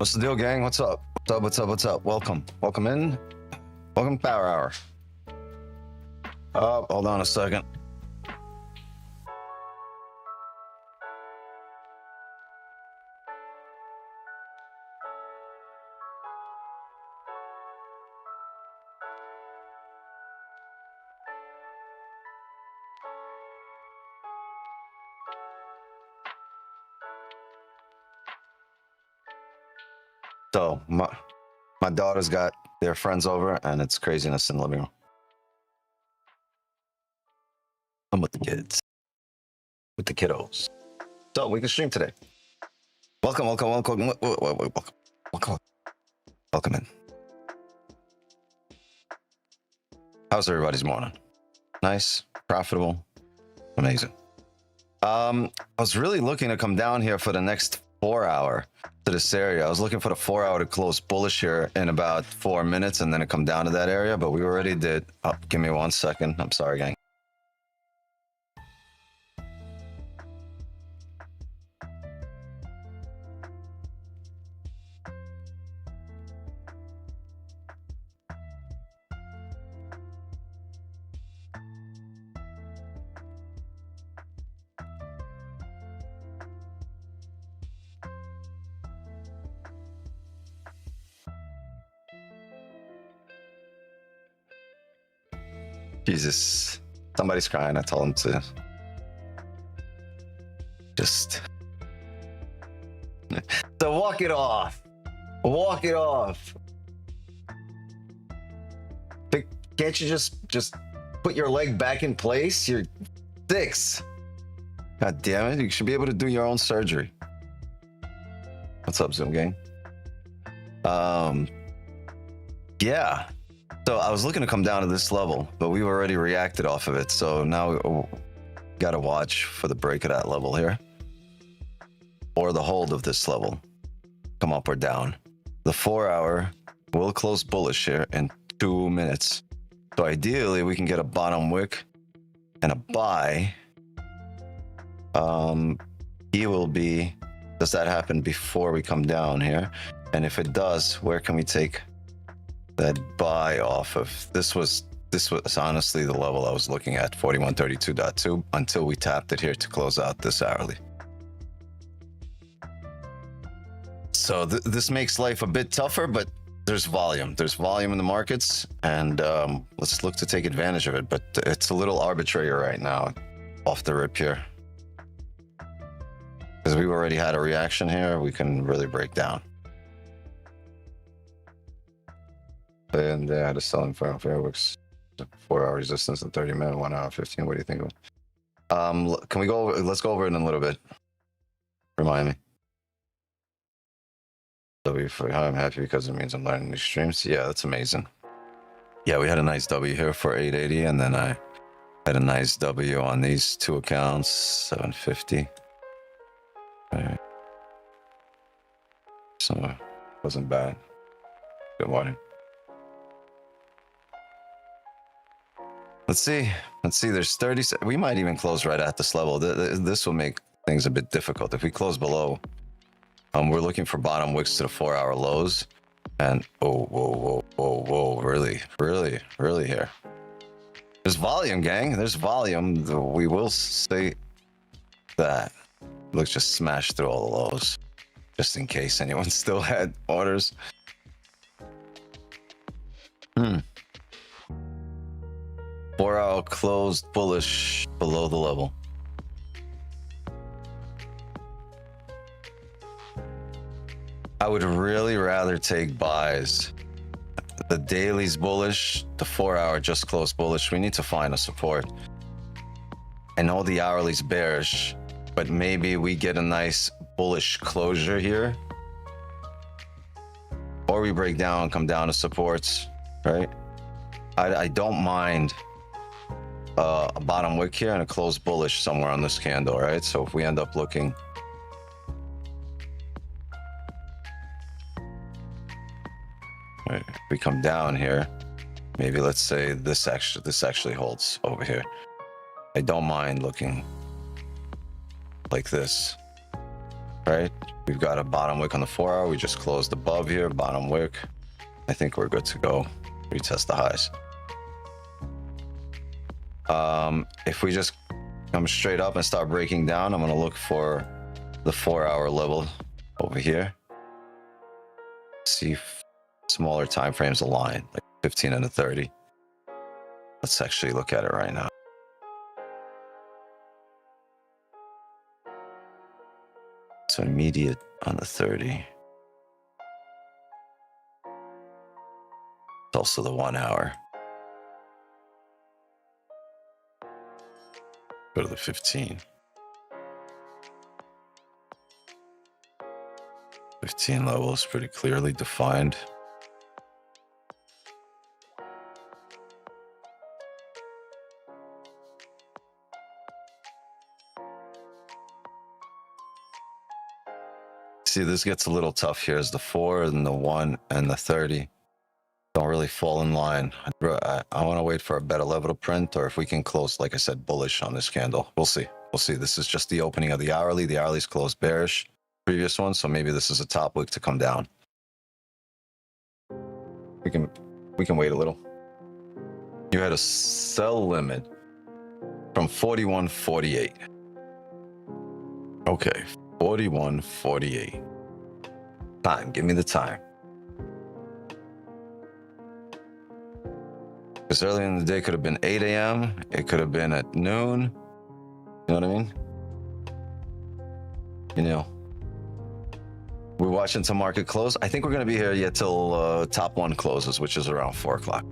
What's the deal, gang? What's up? What's up? What's up? What's up? Welcome. Welcome in. Welcome to Power Hour. Oh, hold on a second. So my daughter's got their friends over, and it's craziness in the living room. I'm with the kids, with the kiddos. So we can stream today. Welcome, welcome, welcome, welcome, welcome in. How's everybody's morning? Nice, profitable, amazing. I was really looking to come down here for the next 4 hour to this area. I was looking for the 4 hour to close bullish here in about 4 minutes and then to come down to that area, but we already did. Oh, give me 1 second. I'm sorry, gang. Jesus, somebody's crying. I told him to just so walk it off. Walk it off. Can't you just put your leg back in place? You're 6. God damn it! You should be able to do your own surgery. What's up, Zoom gang? Yeah. So I was looking to come down to this level, but we've already reacted off of it. So now we got to watch for the break of that level here, or the hold of this level, come up or down. The 4 hour will close bullish here in 2 minutes. So ideally we can get a bottom wick and a buy. He will be, does that happen before we come down here? And if it does, where can we take that buy off of? This was honestly the level I was looking at, 4132.2, until we tapped it here to close out this hourly. So this makes life a bit tougher, but there's volume. There's volume in the markets, and let's look to take advantage of it. But it's a little arbitrary right now, off the rip here, because we've already had a reaction here. We can really break down. And they had a selling fireworks, 4 hour resistance and 30 minute, 1 hour 15. What do you think of it? Can we go over? Let's go over it in a little bit. Remind me. W for I'm happy because it means I'm learning new streams. Yeah, that's amazing. Yeah, we had a nice W here for 880, and then I had a nice W on these 2 accounts, 750. All right. So wasn't bad. Good morning. Let's see. There's 30. We might even close right at this level. This will make things a bit difficult. If we close below, we're looking for bottom wicks to the 4 hour lows. And whoa, really here. There's volume, gang. There's volume. We will say that. Let's just smash through all the lows, just in case anyone still had orders. 4 hour closed bullish below the level. I would really rather take buys. The daily's bullish, the 4 hour just closed bullish. We need to find a support. I know the hourly's bearish, but maybe we get a nice bullish closure here, or we break down, come down to supports, right? I don't mind a bottom wick here and a closed bullish somewhere on this candle, right? So if we end up looking, right, if we come down here, maybe let's say this actually holds over here. I don't mind looking like this. right? We've got a bottom wick on the 4 hour. We just closed above here, bottom wick. I think we're good to go. Retest the highs. If we just come straight up and start breaking down, I'm going to look for the 4 hour level over here. See if smaller time frames align, like 15 and a 30. Let's actually look at it right now. So immediate on the 30. It's also the 1 hour. Go to the 15. 15 level is pretty clearly defined. See, this gets a little tough here as the 4 and the 1 and the 30 don't really fall in line. I want to wait for a better level to print, or if we can close, like I said, bullish on this candle. We'll see. We'll see. This is just the opening of the hourly. The hourly's closed bearish, previous one, so maybe this is a top wick to come down. We can wait a little. You had a sell limit from 41.48. Okay, 41.48. Time. Give me the time. Because earlier in the day could have been 8 a.m. It could have been at noon. You know what I mean? You know. We're watching till market close. I think we're going to be here yet till top one closes, which is around 4 o'clock.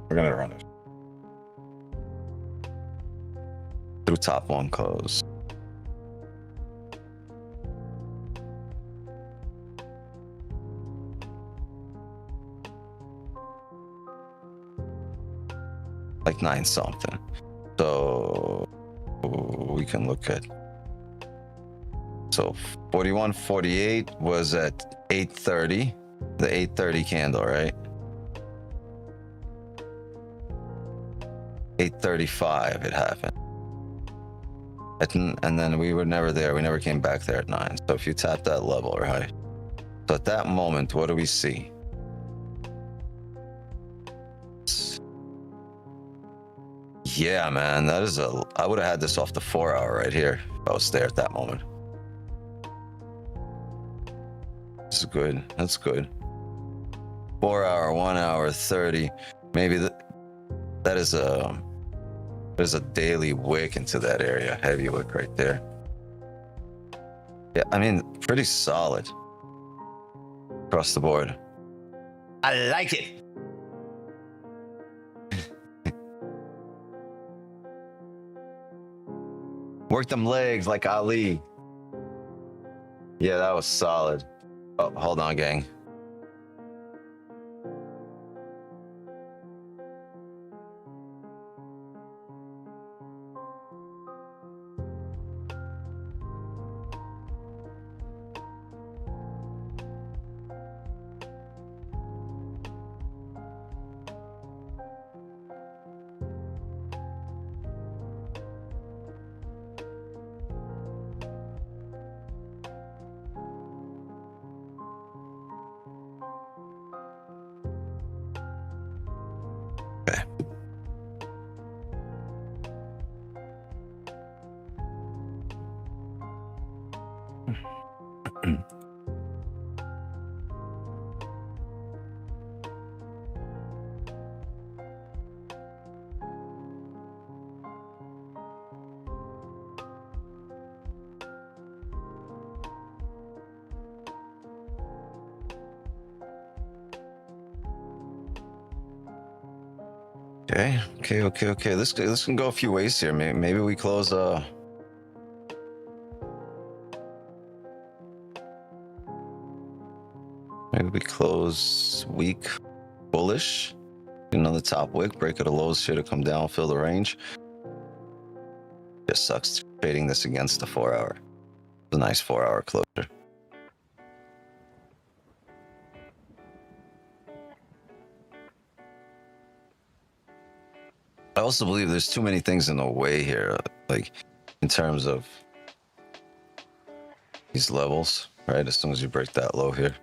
We're going to run it through top one close. Like 9 something. So we can look at. So 41.48 was at 8:30, the 8:30 candle, right? 8:35 it happened. And then we were never there. We never came back there at 9. So if you tap that level, right? So at that moment, what do we see? Yeah, man, that is I would have had this off the 4 hour right here if I was there at that moment. This is good. That's good. 4 hour, 1 hour, 30. Maybe that is there's a daily wick into that area. Heavy wick right there. Yeah, I mean, pretty solid across the board. I like it. Work them legs like Ali. Yeah, that was solid. Oh, hold on, gang. Okay. Okay. This can go a few ways here. Maybe we close maybe we close weak bullish. Another top wick, break of the lows here to come down, fill the range. Just sucks trading this against the 4 hour. It's a nice 4 hour closure. I also believe there's too many things in the way here, like in terms of these levels, right? As soon as you break that low here.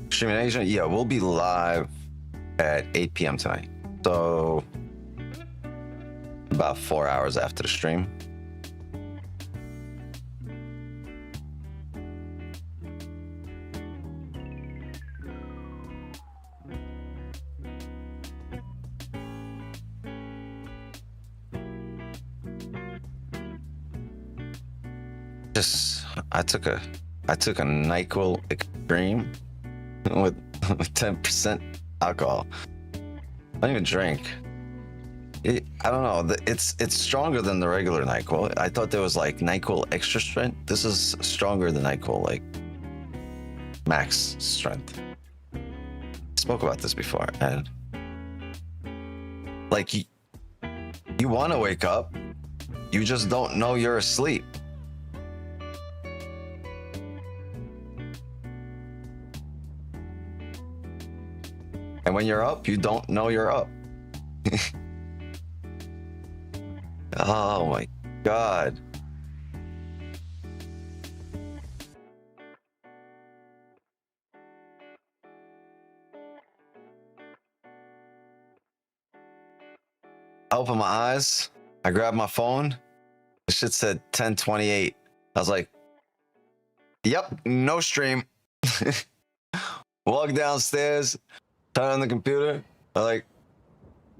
Streaming Asia, yeah, we'll be live at 8 p.m. tonight. So about 4 hours after the stream. I took a NyQuil Extreme with 10% alcohol. I don't even drink. I don't know. It's stronger than the regular NyQuil. I thought there was like NyQuil extra strength. This is stronger than NyQuil, like max strength. I spoke about this before, and like you want to wake up, you just don't know you're asleep. And when you're up, you don't know you're up. Oh my God. I opened my eyes. I grabbed my phone. The shit said 10:28. I was like, yep, no stream. Walk downstairs, turn on the computer. I'm like,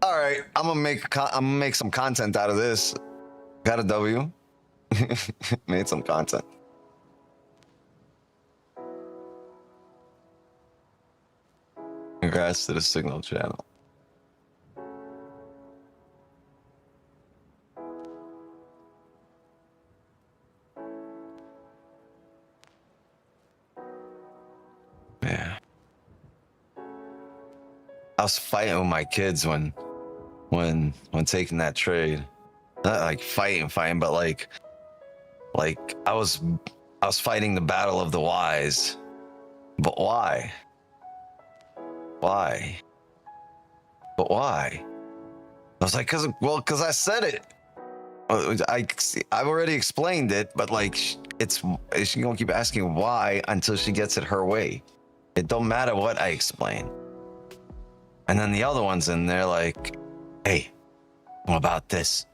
all right, I'm gonna make some content out of this. Got a W. Made some content. Congrats to the Signal channel. Yeah. I was fighting with my kids when taking that trade. Not like fighting, but like I was fighting the battle of the whys. But why? Why? But why? I was like, cause I said it. I've already explained it, but like she's gonna keep asking why until she gets it her way. It don't matter what I explain. And then the other ones in there like, hey, what about this?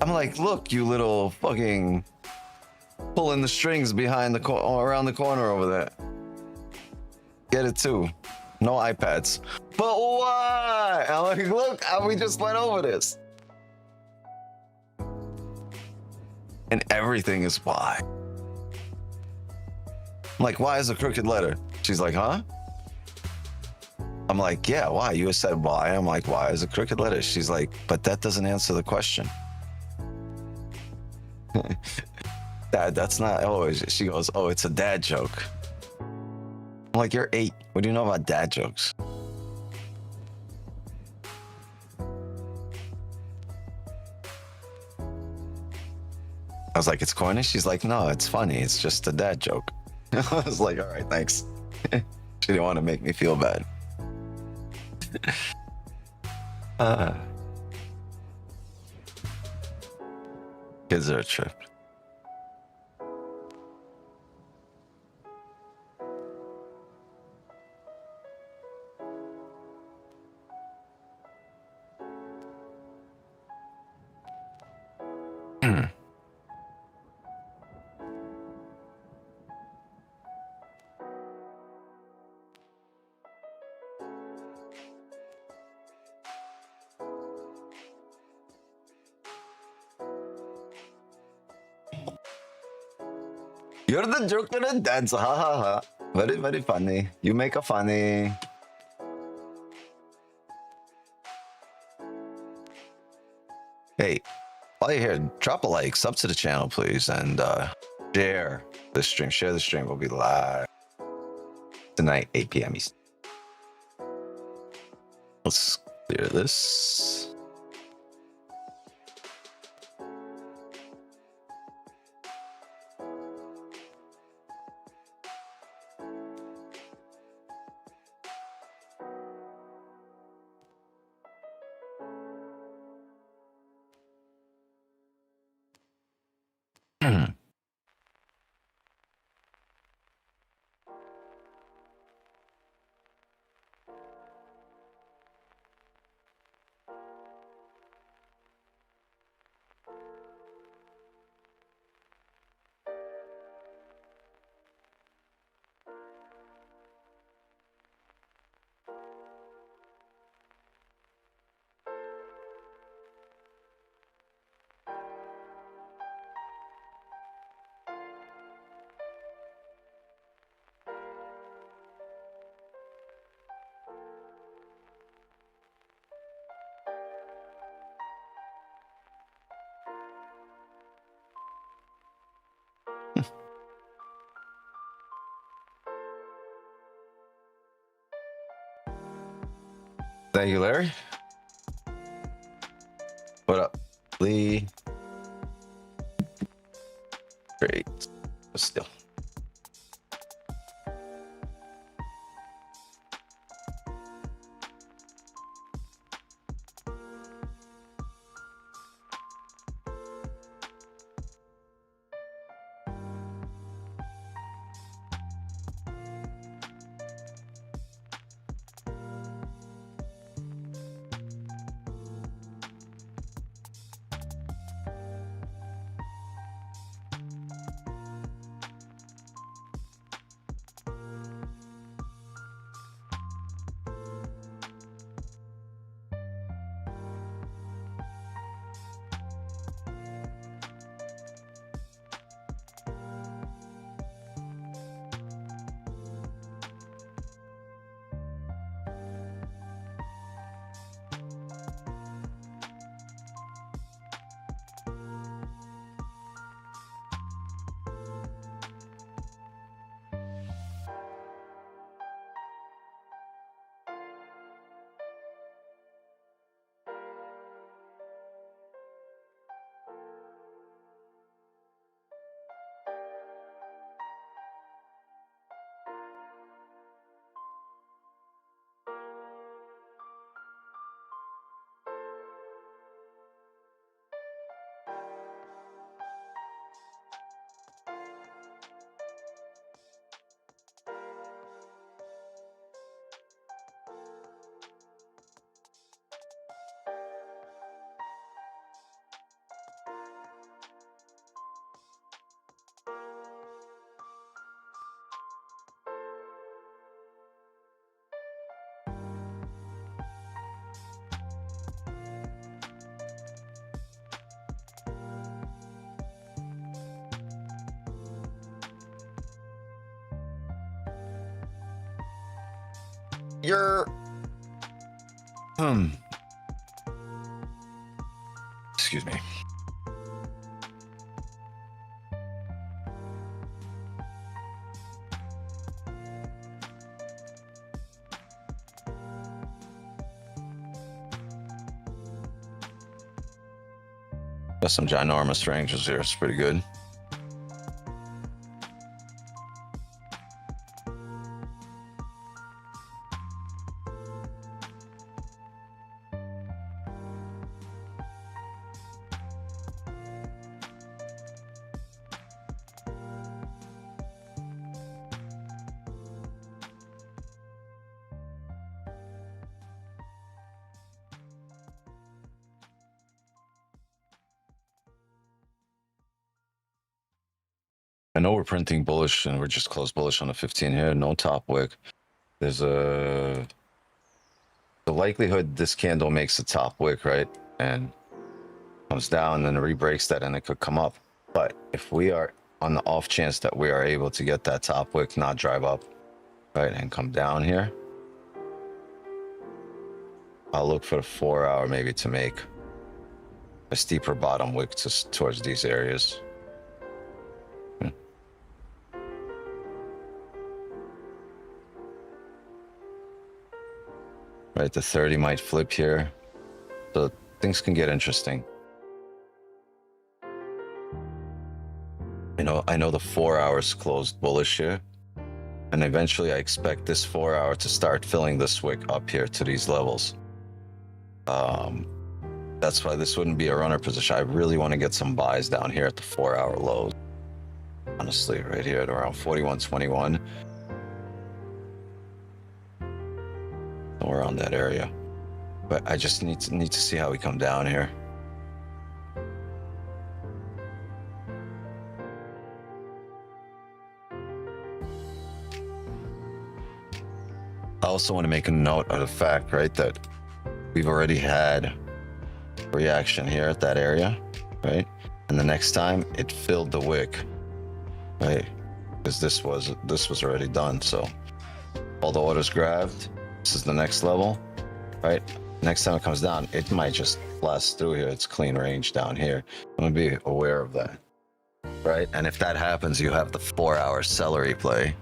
I'm like, look, you little fucking pulling the strings behind around the corner over there. Get it too. No iPads. But why? I'm like, look, we just went over this. And everything is why. I'm like, why is a crooked letter? She's like, huh? I'm like, yeah, why? You said why. I'm like, why is a crooked letter? She's like, but that doesn't answer the question. Dad, that's not always. She goes, oh, it's a dad joke. I'm like, you're 8. What do you know about dad jokes? I was like, it's corny? She's like, no, it's funny. It's just a dad joke. I was like, all right, thanks. She didn't want to make me feel bad. Kids are a trip. You're the joker and dancer, ha ha ha. Very, very funny. You make a funny. Hey, while you're here, drop a like, sub to the channel, please, and share the stream. Share the stream. We'll be live tonight, 8 p.m. Eastern. Let's clear this. Thank you, Larry. What up, Lee? Great. But still. You're excuse me. Got some ginormous ranges here. It's pretty good. I know we're printing bullish and we're just close bullish on the 15 here. No top wick. There's the likelihood this candle makes the top wick, right? And comes down and then re-breaks that and it could come up. But if we are on the off chance that we are able to get that top wick, not drive up, right, and come down here, I'll look for the 4 hour maybe to make a steeper bottom wick towards these areas. Right, the 30 might flip here. So things can get interesting. I know the 4 hours closed bullish here. And eventually I expect this 4 hour to start filling this wick up here to these levels. That That's why this wouldn't be a runner position. I really want to get some buys down here at the 4-hour lows. Honestly, right here at around 41.21. Somewhere around that area. But I just need to see how we come down here. I also want to make a note of the fact, right, that we've already had a reaction here at that area, right? And the next time it filled the wick, right? Because this was already done. So all the orders grabbed. This is the next level, right? Next time it comes down, it might just blast through here. It's clean range down here. I'm gonna be aware of that, right? And if that happens, you have the 4-hour celery play,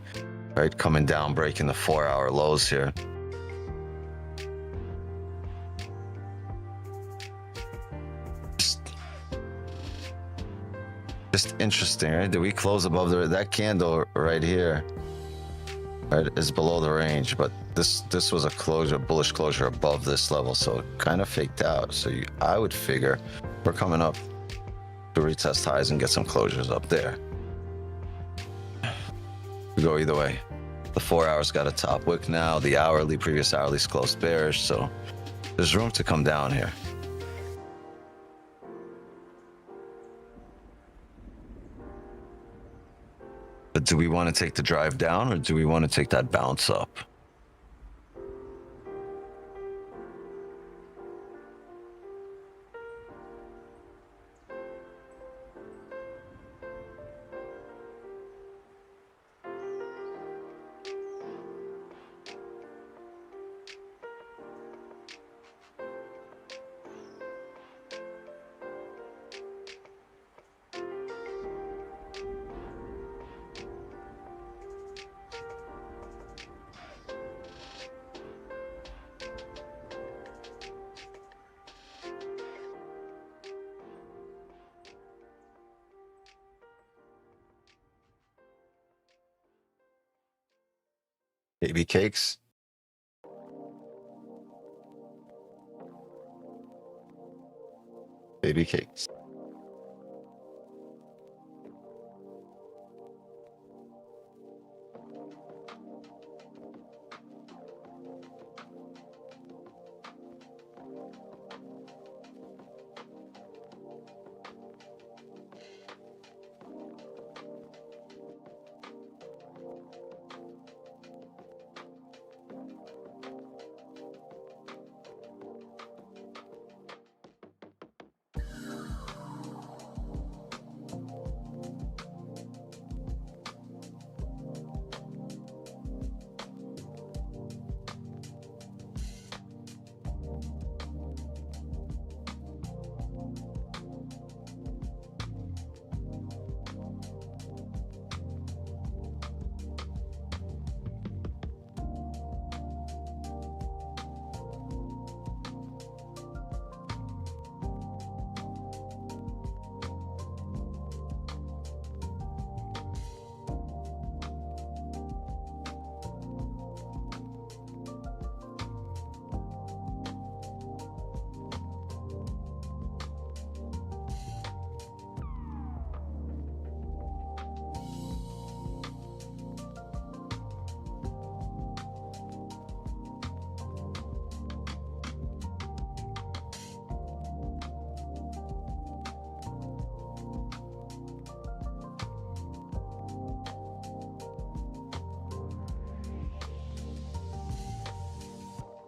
right? Coming down, breaking the 4-hour lows here. Just interesting, right? Did we close above that candle right here? Right, is below the range, but this was a closure, bullish closure above this level, so it kind of faked out. So I would figure we're coming up to retest highs and get some closures up there. We go either way. The 4 hours got a top wick now. The hourly, previous hourly's closed bearish, so there's room to come down here. But do we want to take the drive down, or do we want to take that bounce up? Baby cakes. Baby cakes.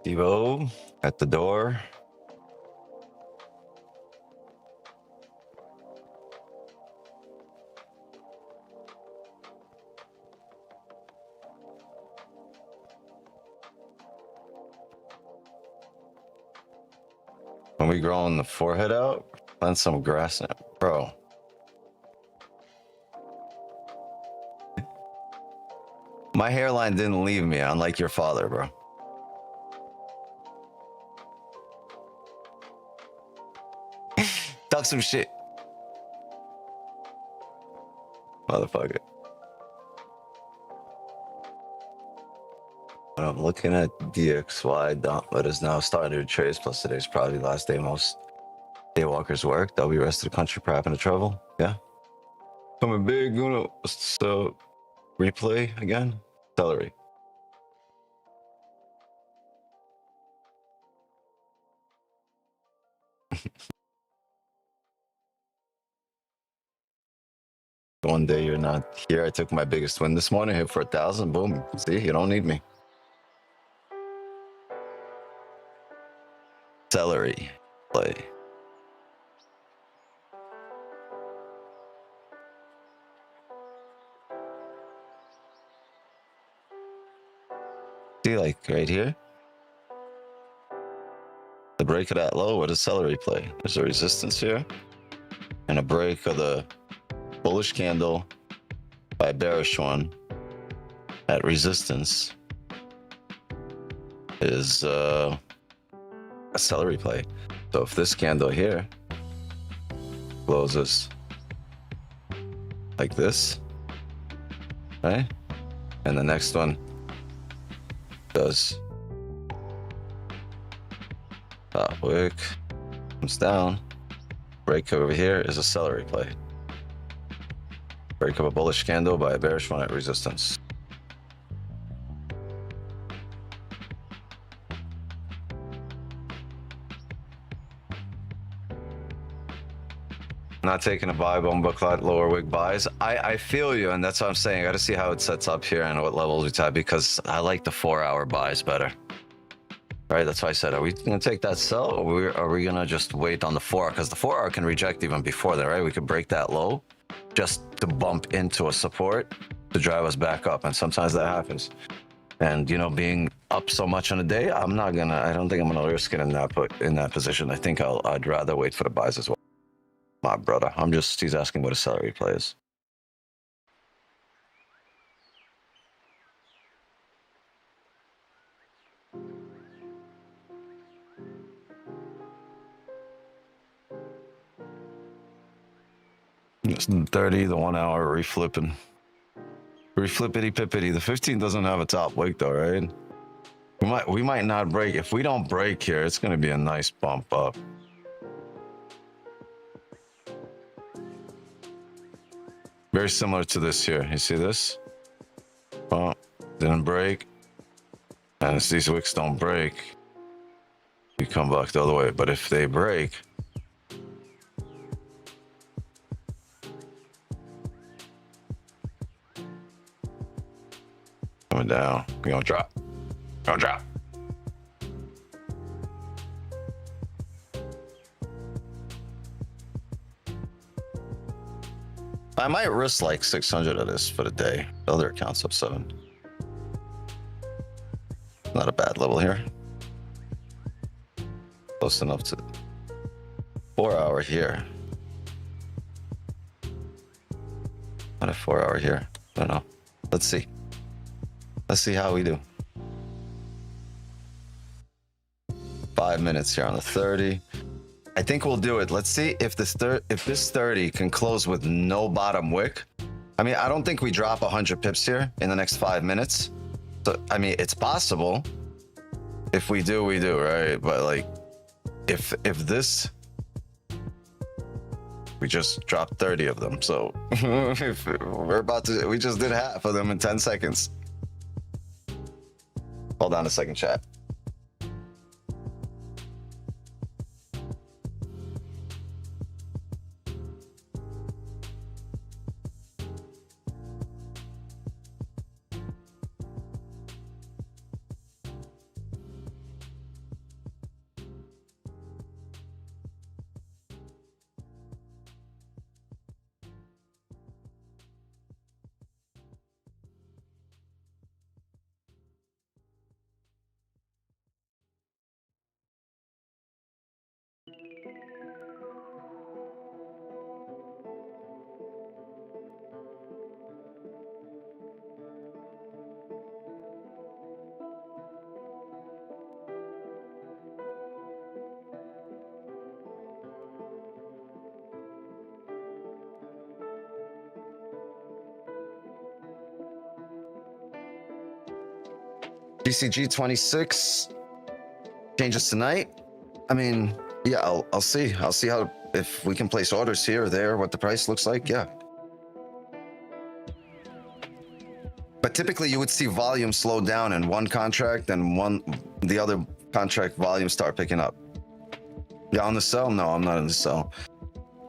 Devo at the door. When we growing the forehead out, plant some grass in it, bro. My hairline didn't leave me, unlike your father, bro. Talk some shit, motherfucker. When I'm looking at DXY, Gauntlet is now starting to retrace, plus today's probably last day most Daywalkers work. They'll be rest of the country prepping to travel. Yeah. Coming big, so replay again. Celery. One day you're not here. I took my biggest win this morning, hit for 1,000. Boom. See, you don't need me. Celery play. See, like right here, the break of that low with a celery play. There's a resistance here and a break of the bullish candle by a bearish one at resistance is a celery play. So if this candle here closes like this, right, and the next one does top wick, comes down, break over here is a celery play. Break of a bullish candle by a bearish one at resistance. Not taking a buy bone booklet, lower wick buys. I feel you, and that's what I'm saying. I got to see how it sets up here and what levels we tap, because I like the 4-hour buys better. Right, that's why I said, are we going to take that sell, or are we going to just wait on the 4-hour? Because the 4-hour can reject even before that, right? We could break that low just to bump into a support to drive us back up, and sometimes that happens. And you know, being up so much on a day, I don't think I'm gonna risk it in that position. I think I'd rather wait for the buys as well. My brother, he's asking what a celery play is. It's 30, the 1 hour reflipping. Reflippity pippity. The 15 doesn't have a top wick though, right? We might not break. If we don't break here, it's gonna be a nice bump up. Very similar to this here. You see this? Oh, didn't break. And if these wicks don't break, you come back the other way. But if they break, coming down, we're gonna drop. Gonna drop. I might risk like 600 of this for the day. The other account's up 7. Not a bad level here. Close enough to 4-hour here. Not a 4-hour here. I don't know. Let's see. Let's see how we do. 5 minutes here on the 30. I think we'll do it. Let's see if this 30 can close with no bottom wick. I mean, I don't think we drop 100 pips here in the next 5 minutes. So, I mean, it's possible. If we do, we do, right? But like, if this, we just dropped 30 of them. So if we just did half of them in 10 seconds. Hold on a second, chat. BCG 26 changes tonight. I mean, Yeah, I'll see. I'll see how, if we can place orders here or there, what the price looks like. Yeah. But typically you would see volume slow down in one contract and the other contract volume start picking up. Yeah, on the sell? No, I'm not in the sell.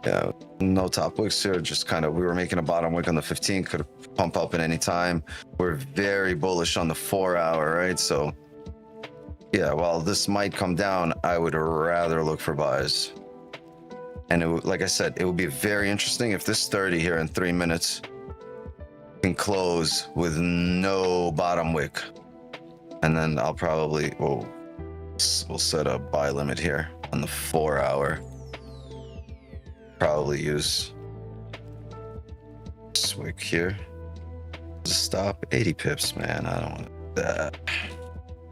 Yeah, no top wicks here. Just kind of, we were making a bottom wick on the 15, could pump up at any time. We're very bullish on the 4 hour, right? So yeah, while this might come down, I would rather look for buys. And it, like I said, it would be very interesting if this 30 here in 3 minutes can close with no bottom wick. And then I'll probably, we'll set a buy limit here on the 4 hour. Probably use this wick here. Stop 80 pips, man. I don't want that.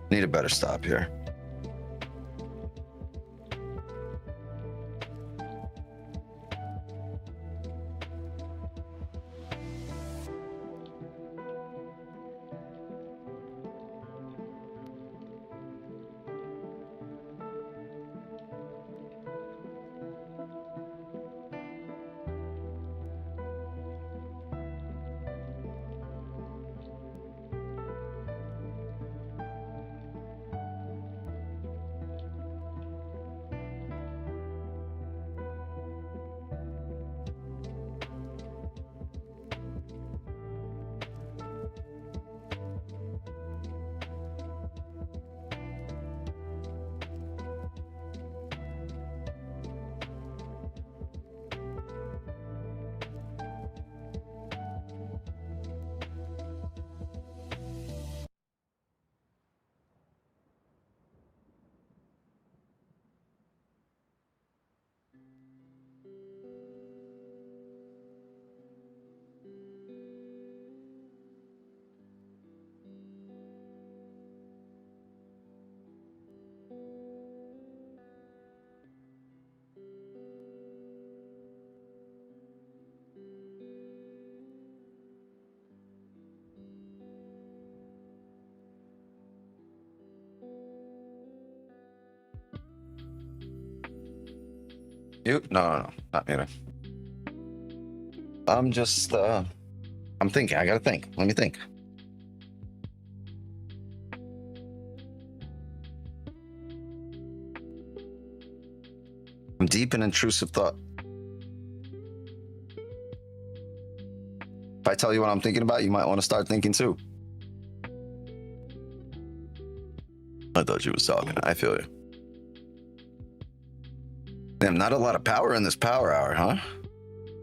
Need a better stop here. You? No, not me. I'm just, I'm thinking. I gotta think. Let me think. I'm deep in intrusive thought. If I tell you what I'm thinking about, you might want to start thinking too. I thought you was talking. I feel you. Damn, not a lot of power in this power hour, huh?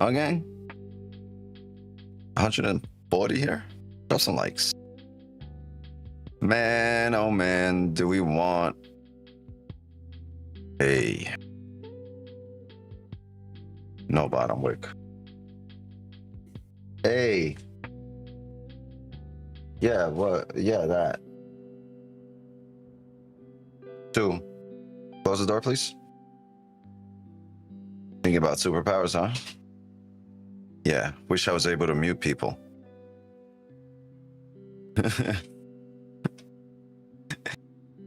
Okay. 140 here. Throw some likes. Man, oh man, do we want a no bottom wick? Hey. Yeah, what? Yeah, that. 2. Close the door, please. Thinking about superpowers, huh? Yeah, wish I was able to mute people. I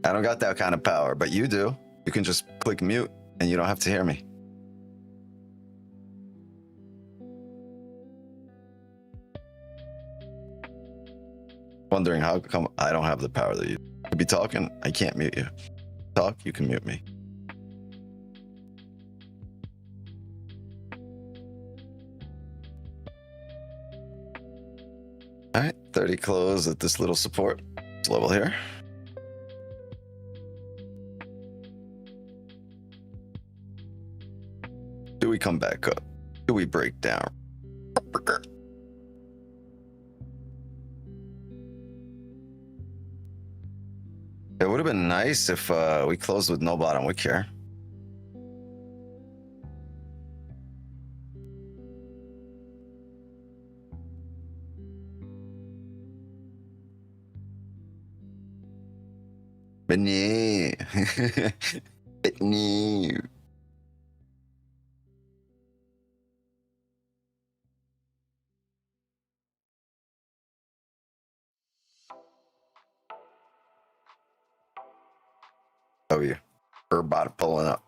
don't got that kind of power, but you do. You can just click mute and you don't have to hear me. Wondering how come I don't have the power that you could be talking. I can't mute you. Talk, you can mute me. All right, 30 close at this little support level here. Do we come back up? Do we break down? It would have been nice if we closed with no bottom wick here. But no. But no. Oh, yeah. Her bot pulling up.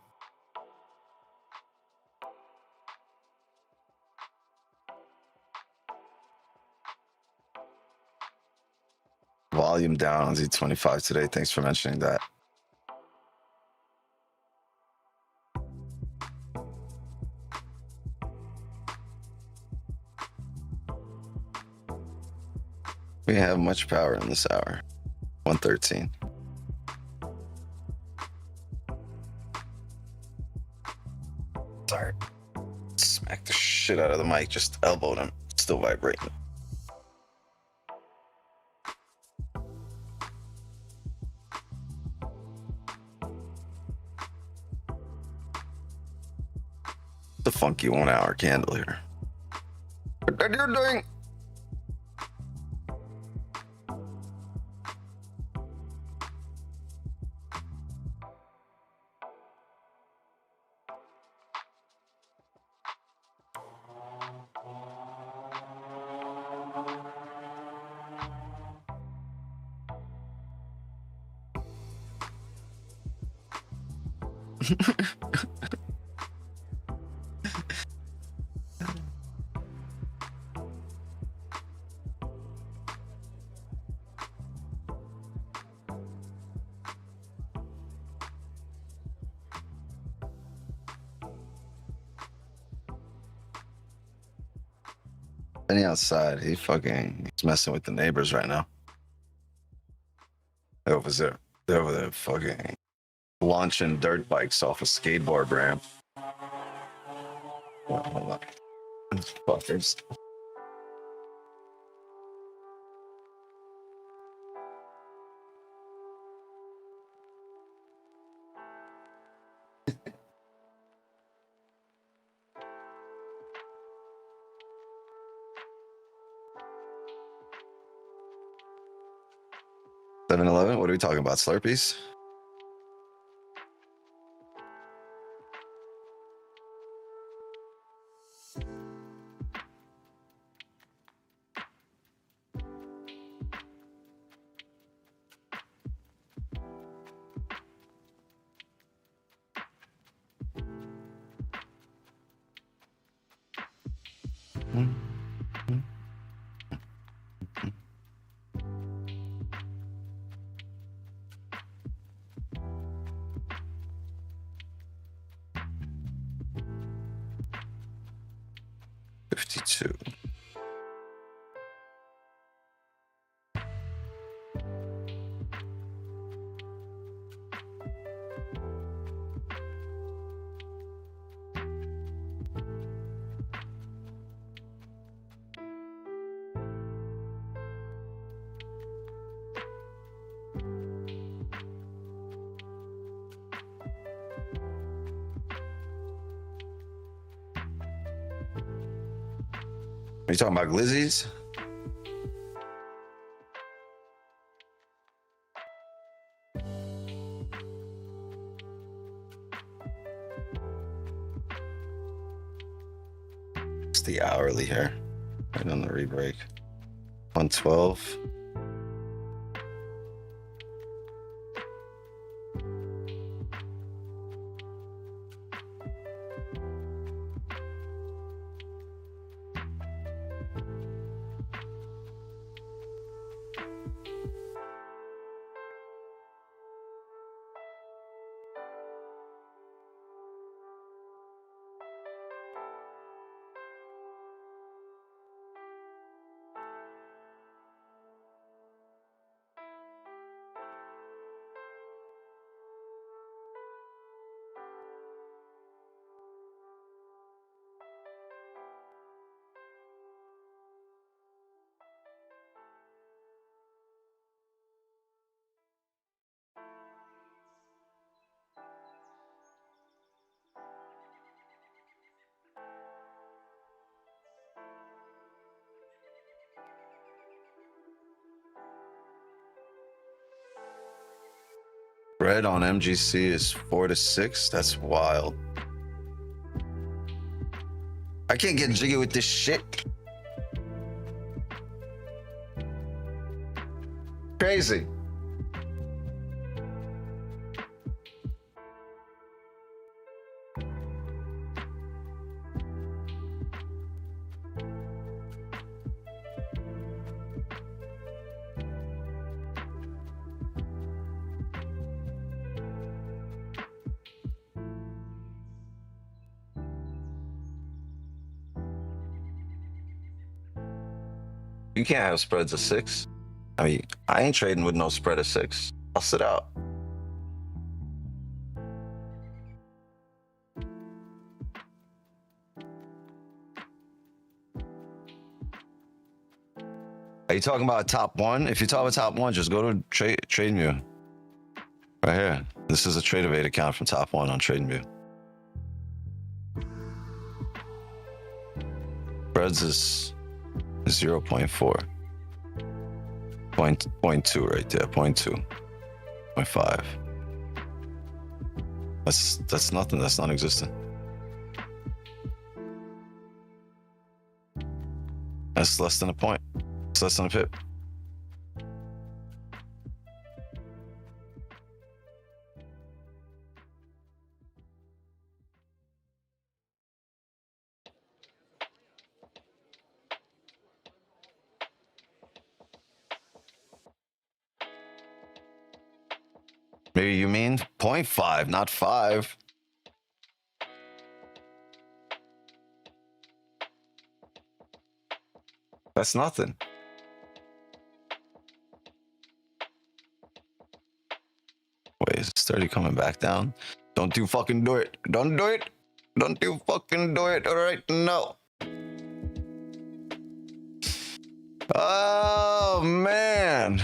volume down on Z25 today. Thanks for mentioning that. We have much power in this hour. 113. Sorry. Smack the shit out of the mic. Just elbowed him. It's still vibrating. The funky 1 hour candle here. What are you doing? Benny outside, he's messing with the neighbors right now. They're over there fucking launching dirt bikes off a skateboard ramp. Oh, hold on. Fuckers. $7-11, what are we talking about? Slurpees? $52. Are you talking about glizzies? It's the hourly here. Right on the rebreak. 112. Red on MGC is 4 to 6. That's wild. I can't get jiggy with this shit. Crazy. You can't have spreads of 6. I mean, I ain't trading with no spread of 6. I'll sit out. Are you talking about top one? If you're talking about top one, just go to TradeView. Right here. This is a TradeAvate account from top one on TradeView. Spreads is 0.4. 0.2 right there. 0.2. 0.5. That's nothing. That's non-existent. That's less than a point. It's less than a pip. Maybe you mean 0.5, not 5. That's nothing. Wait, is 30 coming back down? Don't you fucking do it. Don't do it. Don't you fucking do it. All right, no. Oh, man.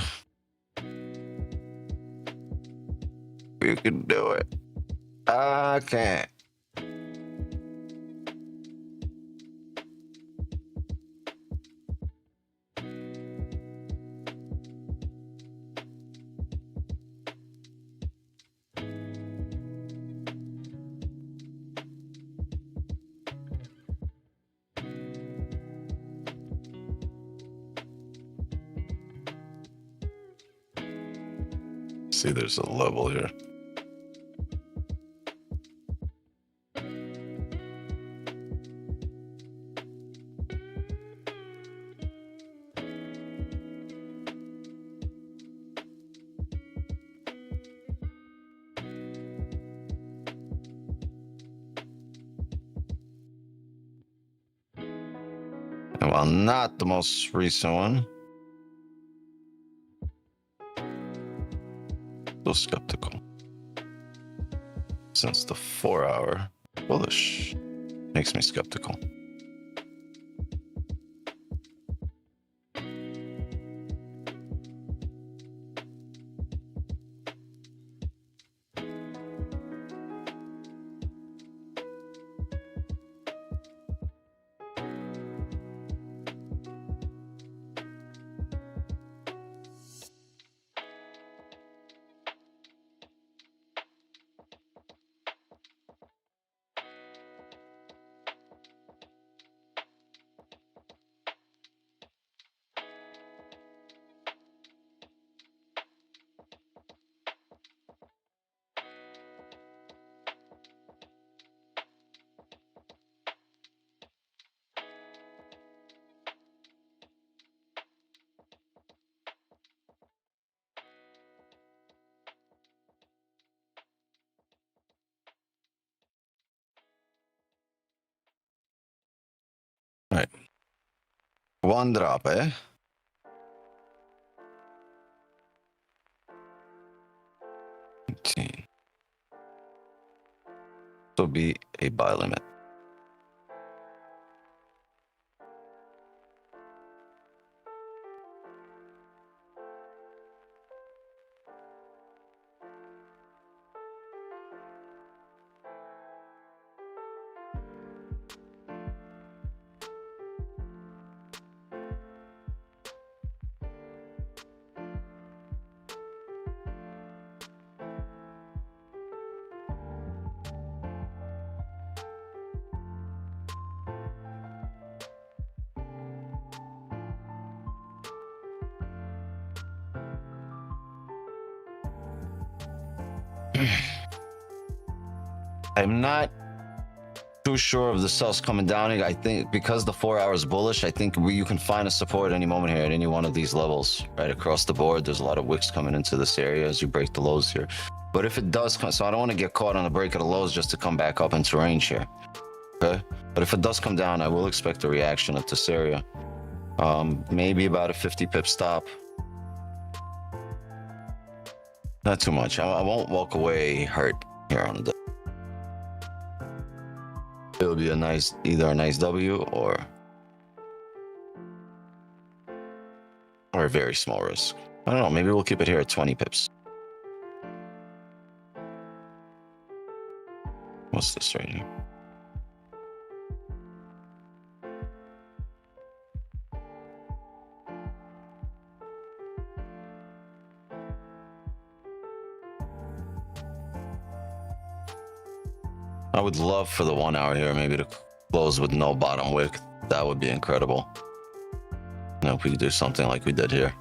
You can do it. I can't. See, there's a level here. And while not the most recent one, still skeptical. Since the 4-hour bullish makes me skeptical. All right. One drop, eh? This will be a buy limit. I'm not too sure of the sells coming down. I think because the 4 hours bullish, I think you can find a support at any moment here at any one of these levels, right across the board. There's a lot of wicks coming into this area as you break the lows here. But if it does come, so I don't want to get caught on the break of the lows just to come back up into range here. Okay, but if it does come down, I will expect a reaction at this area. Maybe about a 50 pip stop. Not too much. I won't walk away hurt here on the. It'll be either a nice W or a very small risk. I don't know. Maybe we'll keep it here at 20 pips. What's this right here? I would love for the 1 hour here maybe to close with no bottom wick. That would be incredible. You know, if we could do something like we did here.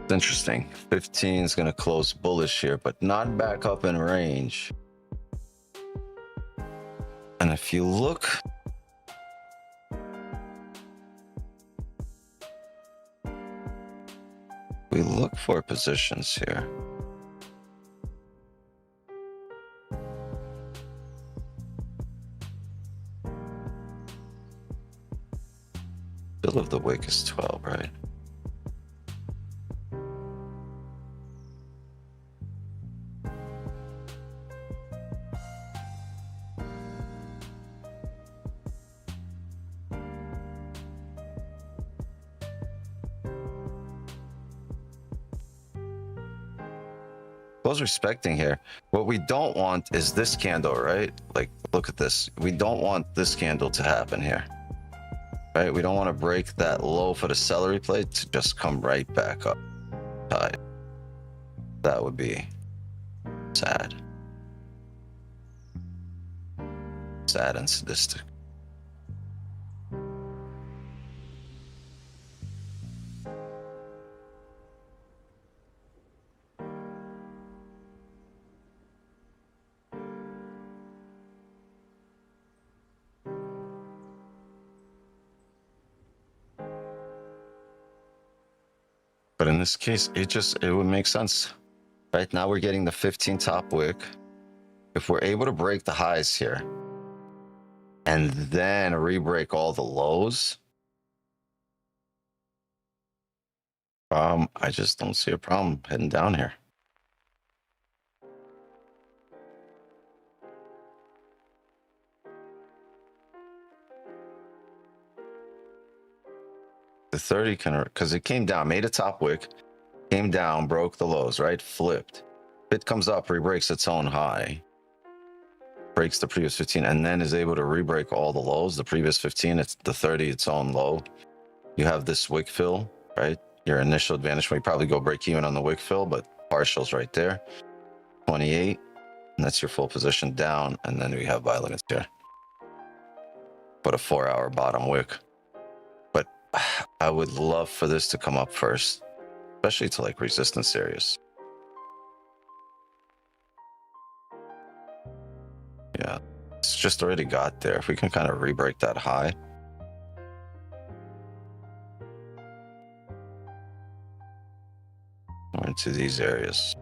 It's interesting. 15 is going to close bullish here, but not back up in range. And if you look, we look for positions here. Middle of the wick is 12, right? Close respecting here. What we don't want is this candle, right? Like, look at this. We don't want this candle to happen here, right? We don't want to break that low for the celery plate to just come right back up high. That would be sad. Sad and sadistic. But in this case, it would make sense. Right now we're getting the 15 top wick. If we're able to break the highs here and then re-break all the lows, I just don't see a problem heading down here. The 30 can, because it came down, made a top wick, came down, broke the lows, right? Flipped. It comes up, re-breaks its own high, breaks the previous 15, and then is able to re-break all the lows. The previous 15, it's the 30, its own low. You have this wick fill, right? Your initial advantage when you probably go break even on the wick fill, but partial's right there. 28, and that's your full position down, and then we have buy limits here. But a 4-hour bottom wick. But I would love for this to come up first, especially to like resistance areas. Yeah, it's just already got there. If we can kind of re-break that high. Or into these areas.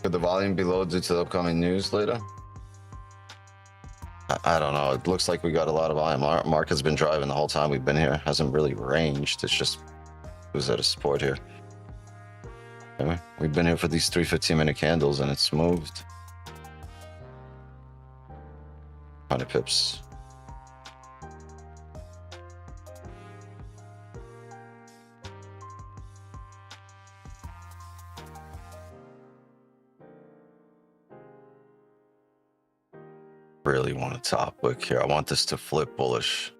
Could the volume be low due to the upcoming news later? I don't know. It looks like we got a lot of volume. Market's been driving the whole time we've been here. Hasn't really ranged. It's just it was at a support here. Anyway, we've been here for these 3 15-minute candles and it's moved. 100 pips. Really want a top wick here. I want this to flip bullish.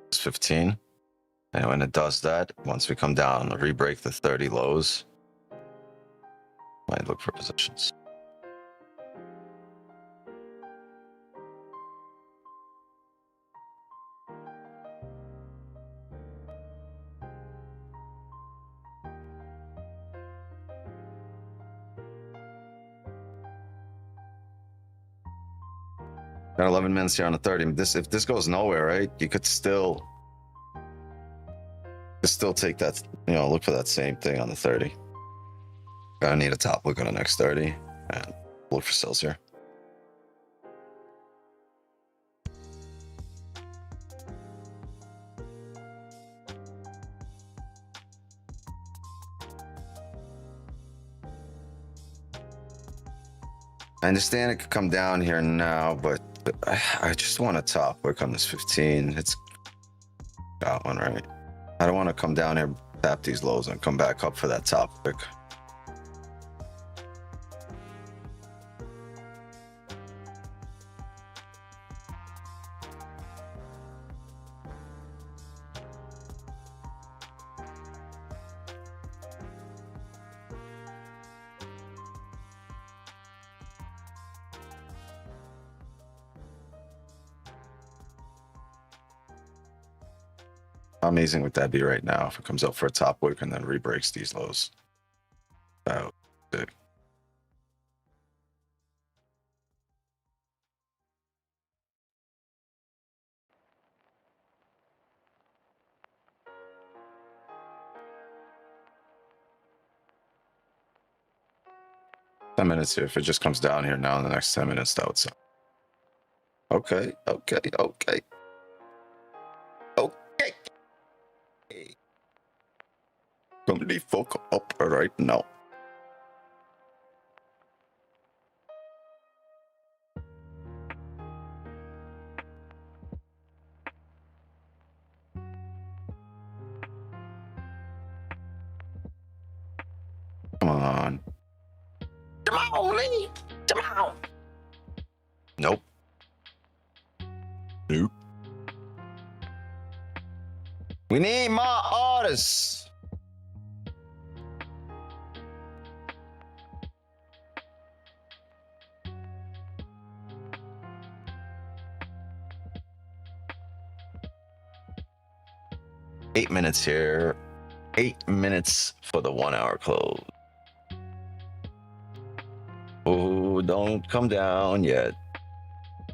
It's 15. And when it does that, once we come down, re-break the 30 lows, might look for positions. Got 11 minutes here on the 30. If this goes nowhere, right, you could still take that, look for that same thing on the 30. Gonna need a top look on the next 30 and look for sells here. I understand it could come down here now, but I just want a top wick on this 15. It's got one, right? I don't want to come down here, tap these lows, and come back up for that top wick. How amazing would that be right now if it comes up for a top wick and then re-breaks these lows? That would be big. $10 minutes here. If it just comes down here now in the next 10 minutes, that would suck. Okay. Come the fuck up right now. Come on. Come on, Lee. Come on. Nope. We need more orders. Eight minutes here. 8 minutes for the 1 hour close. Oh, don't come down yet.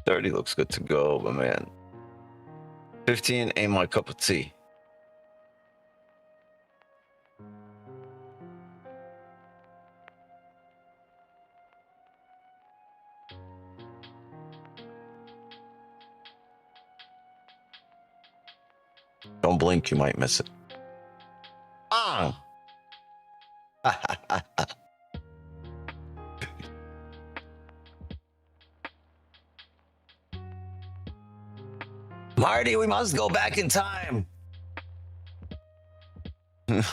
30 looks good to go, but man. 15 ain't my cup of tea. Don't blink, you might miss it. Ah! Marty, we must go back in time. Can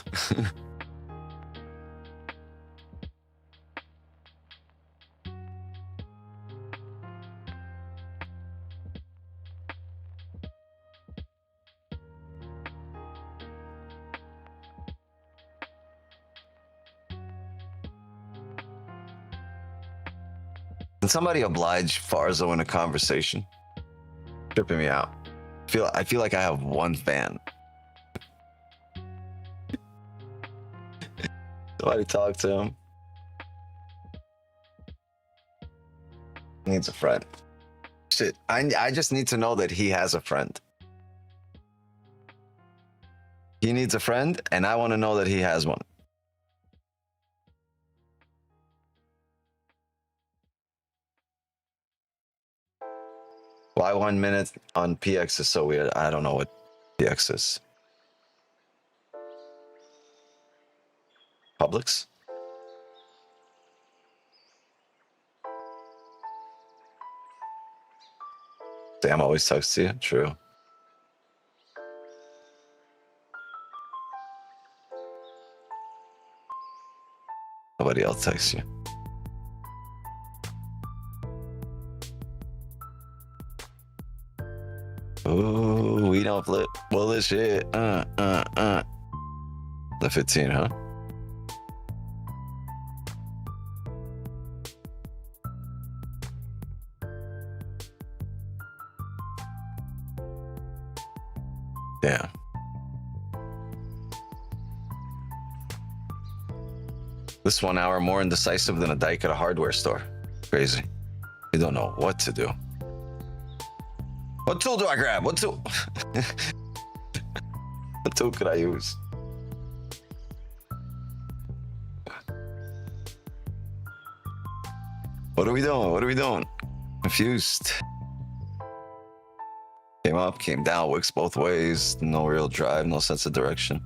somebody oblige Farzo in a conversation? Tripping me out. I feel like I have one fan. Somebody talk to him. Needs a friend. Shit, I just need to know that he has a friend. He needs a friend, and I want to know that he has one. Why 1 minute on PX is so weird? I don't know what PX is. Publix? Sam always talks to you. True. Nobody else texts you. Ooh, we don't flip bullshit. The 15, huh? Yeah. This 1 hour more indecisive than a dyke at a hardware store. Crazy. You don't know what to do. What tool do I grab? What tool? What tool could I use? What are we doing? What are we doing? Confused. Came up, came down, wicks both ways. No real drive, no sense of direction.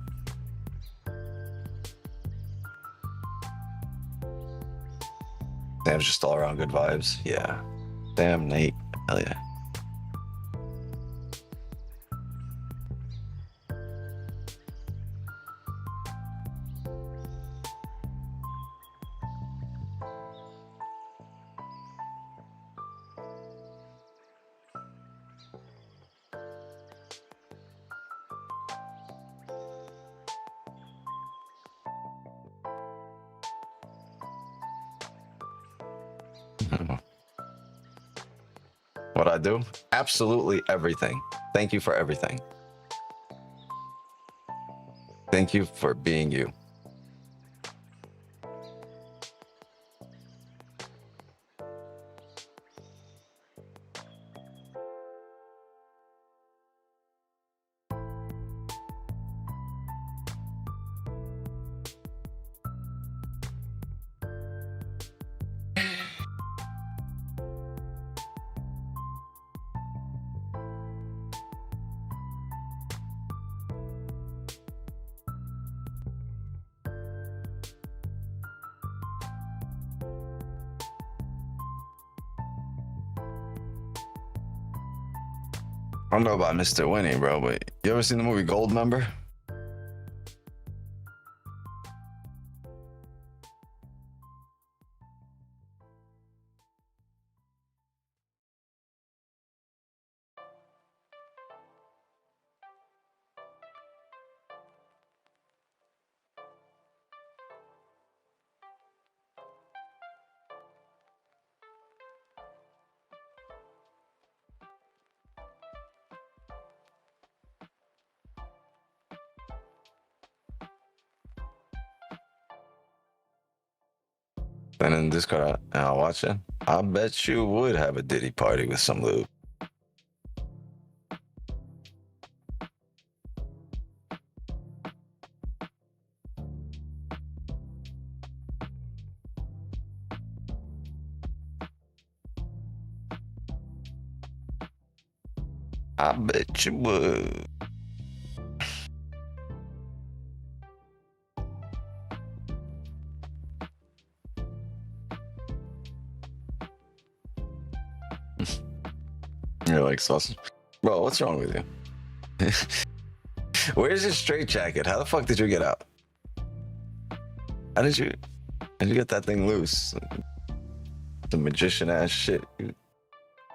Sam's just all around good vibes. Yeah. Damn, Nate. Hell yeah. What I do? Absolutely everything. Thank you for everything. Thank you for being you. I don't know about Mr. Winnie, bro, but you ever seen the movie Goldmember? And in Discord, I'll watch it. I bet you would have a Diddy party with some lube. I bet you would. You're like sausage. Bro, what's wrong with you? Where's your straight jacket? How the fuck did you get out? How did you get that thing loose? The magician ass shit.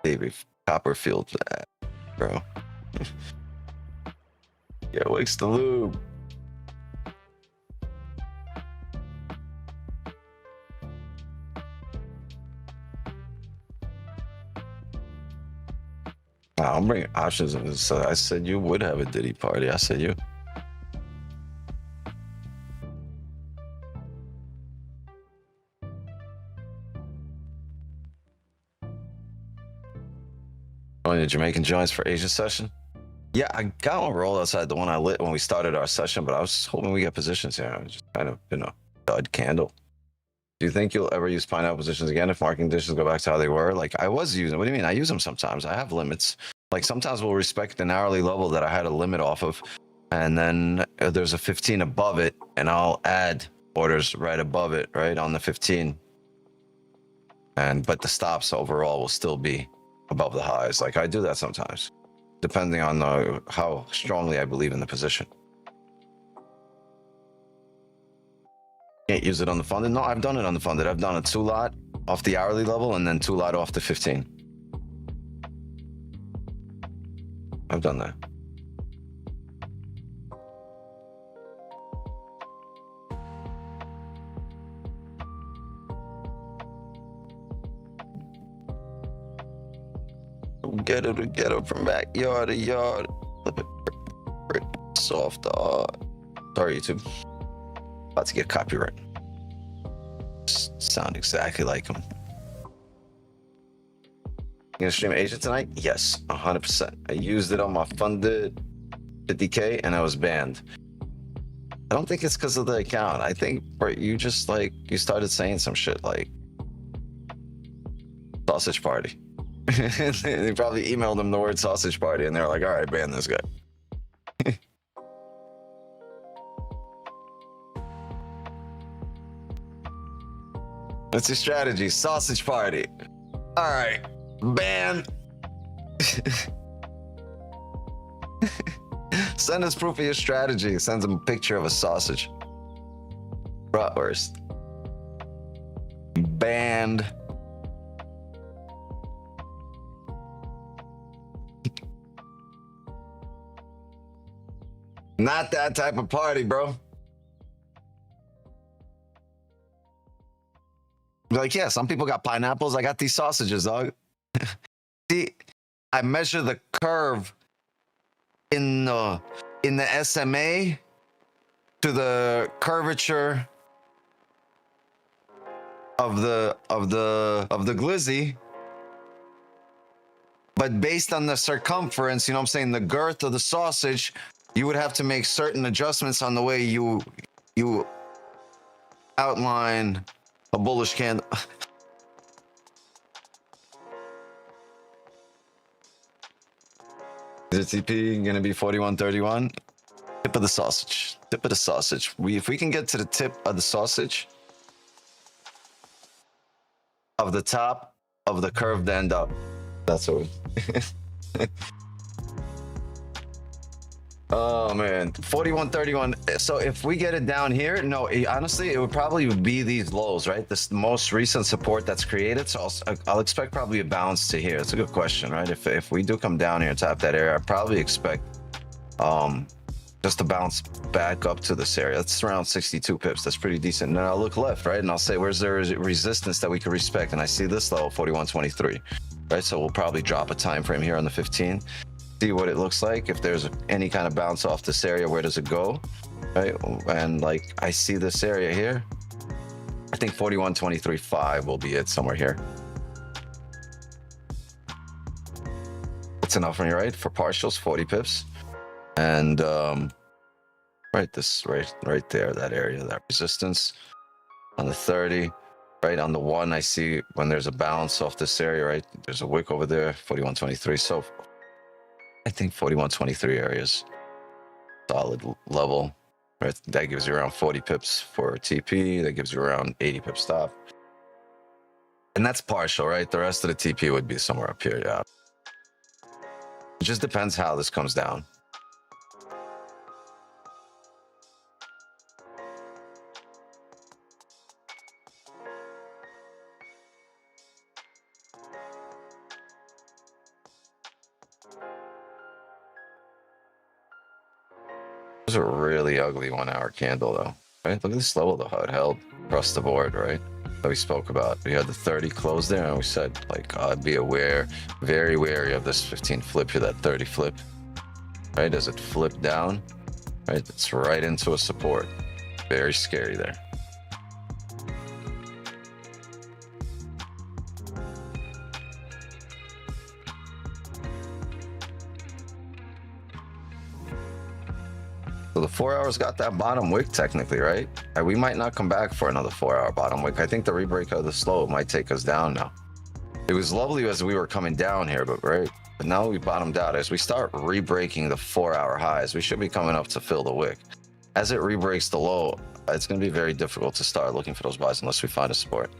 David Copperfield, bro. Yeah, wakes the lube. I'm bringing options. So I said you would have a Diddy party. I said you. Oh, the Jamaican joints for Asia session? Yeah, I got one roll outside the one I lit when we started our session, but I was hoping we get positions here. I was just kind of, dud candle. Do you think you'll ever use pineapple positions again if market conditions go back to how they were? Like I was using, what do you mean? I use them sometimes. I have limits. Like sometimes we'll respect an hourly level that I had a limit off of, and then there's a 15 above it, and I'll add orders right above it, right on the 15. But the stops overall will still be above the highs. Like I do that sometimes, depending on how strongly I believe in the position. Can't use it on the funded. No, I've done it on the funded. I've done a 2 lot off the hourly level and then 2 lot off the 15. I've done that. Get it from backyard to yard. Flip it, soft. Sorry, YouTube. About to get copyright. Sound exactly like him. You gonna stream Asia tonight? Yes, 100%. I used it on my funded 50K and I was banned. I don't think it's because of the account. I think you just you started saying some shit like sausage party. They probably emailed them the word sausage party and they're like, all right, ban this guy. What's your strategy? Sausage party. All right, ban. Send us proof of your strategy. Sends them a picture of a sausage. Bratwurst. Banned. Not that type of party, bro. Like, yeah, some people got pineapples. I got these sausages, dog. See, I measure the curve in the SMA to the curvature of the glizzy, but based on the circumference, you know what I'm saying, the girth of the sausage, you would have to make certain adjustments on the way you outline a bullish candle. Is it TP gonna be 41.31? Tip of the sausage. Tip of the sausage. If we can get to the tip of the sausage of the top of the curved end up, that's what we Oh man, 41.31. So if we get it down here, no, honestly, it would probably be these lows, right? This most recent support that's created. So I'll expect probably a bounce to here. It's a good question, right? If we do come down here and tap that area, I probably expect just to bounce back up to this area. That's around 62 pips. That's pretty decent. And then I'll look left, right? And I'll say, where's there resistance that we can respect? And I see this level, 41.23, right? So we'll probably drop a time frame here on the 15. See what it looks like. If there's any kind of bounce off this area, where does it go, right? And like I see this area here, I think 41.23.5 will be it, somewhere here. It's enough on your right for partials, 40 pips, and right, this right there, that area, that resistance on the 30, right on the 1. I see when there's a bounce off this area, right? There's a wick over there, 41.23. So I think 41.23 areas solid level, right? That gives you around 40 pips for TP. That gives you around 80 pip stop, and that's partial, right? The rest of the TP would be somewhere up here, yeah. It just depends how this comes down. It was a really ugly 1 hour candle though, right? Look at this level though, how it held across the board, right? That we spoke about. We had the 30 close there and we said like, be aware, very wary of this 15 flip here, that 30 flip, right? As it flipped down, right? It's right into a support. Very scary there. So the 4 hours got that bottom wick technically, right? And we might not come back for another 4 hour bottom wick. I think the rebreak of the slow might take us down now. It was lovely as we were coming down here, but now we bottomed out. As we start rebreaking the 4 hour highs, we should be coming up to fill the wick. As it rebreaks the low, it's going to be very difficult to start looking for those buys unless we find a support.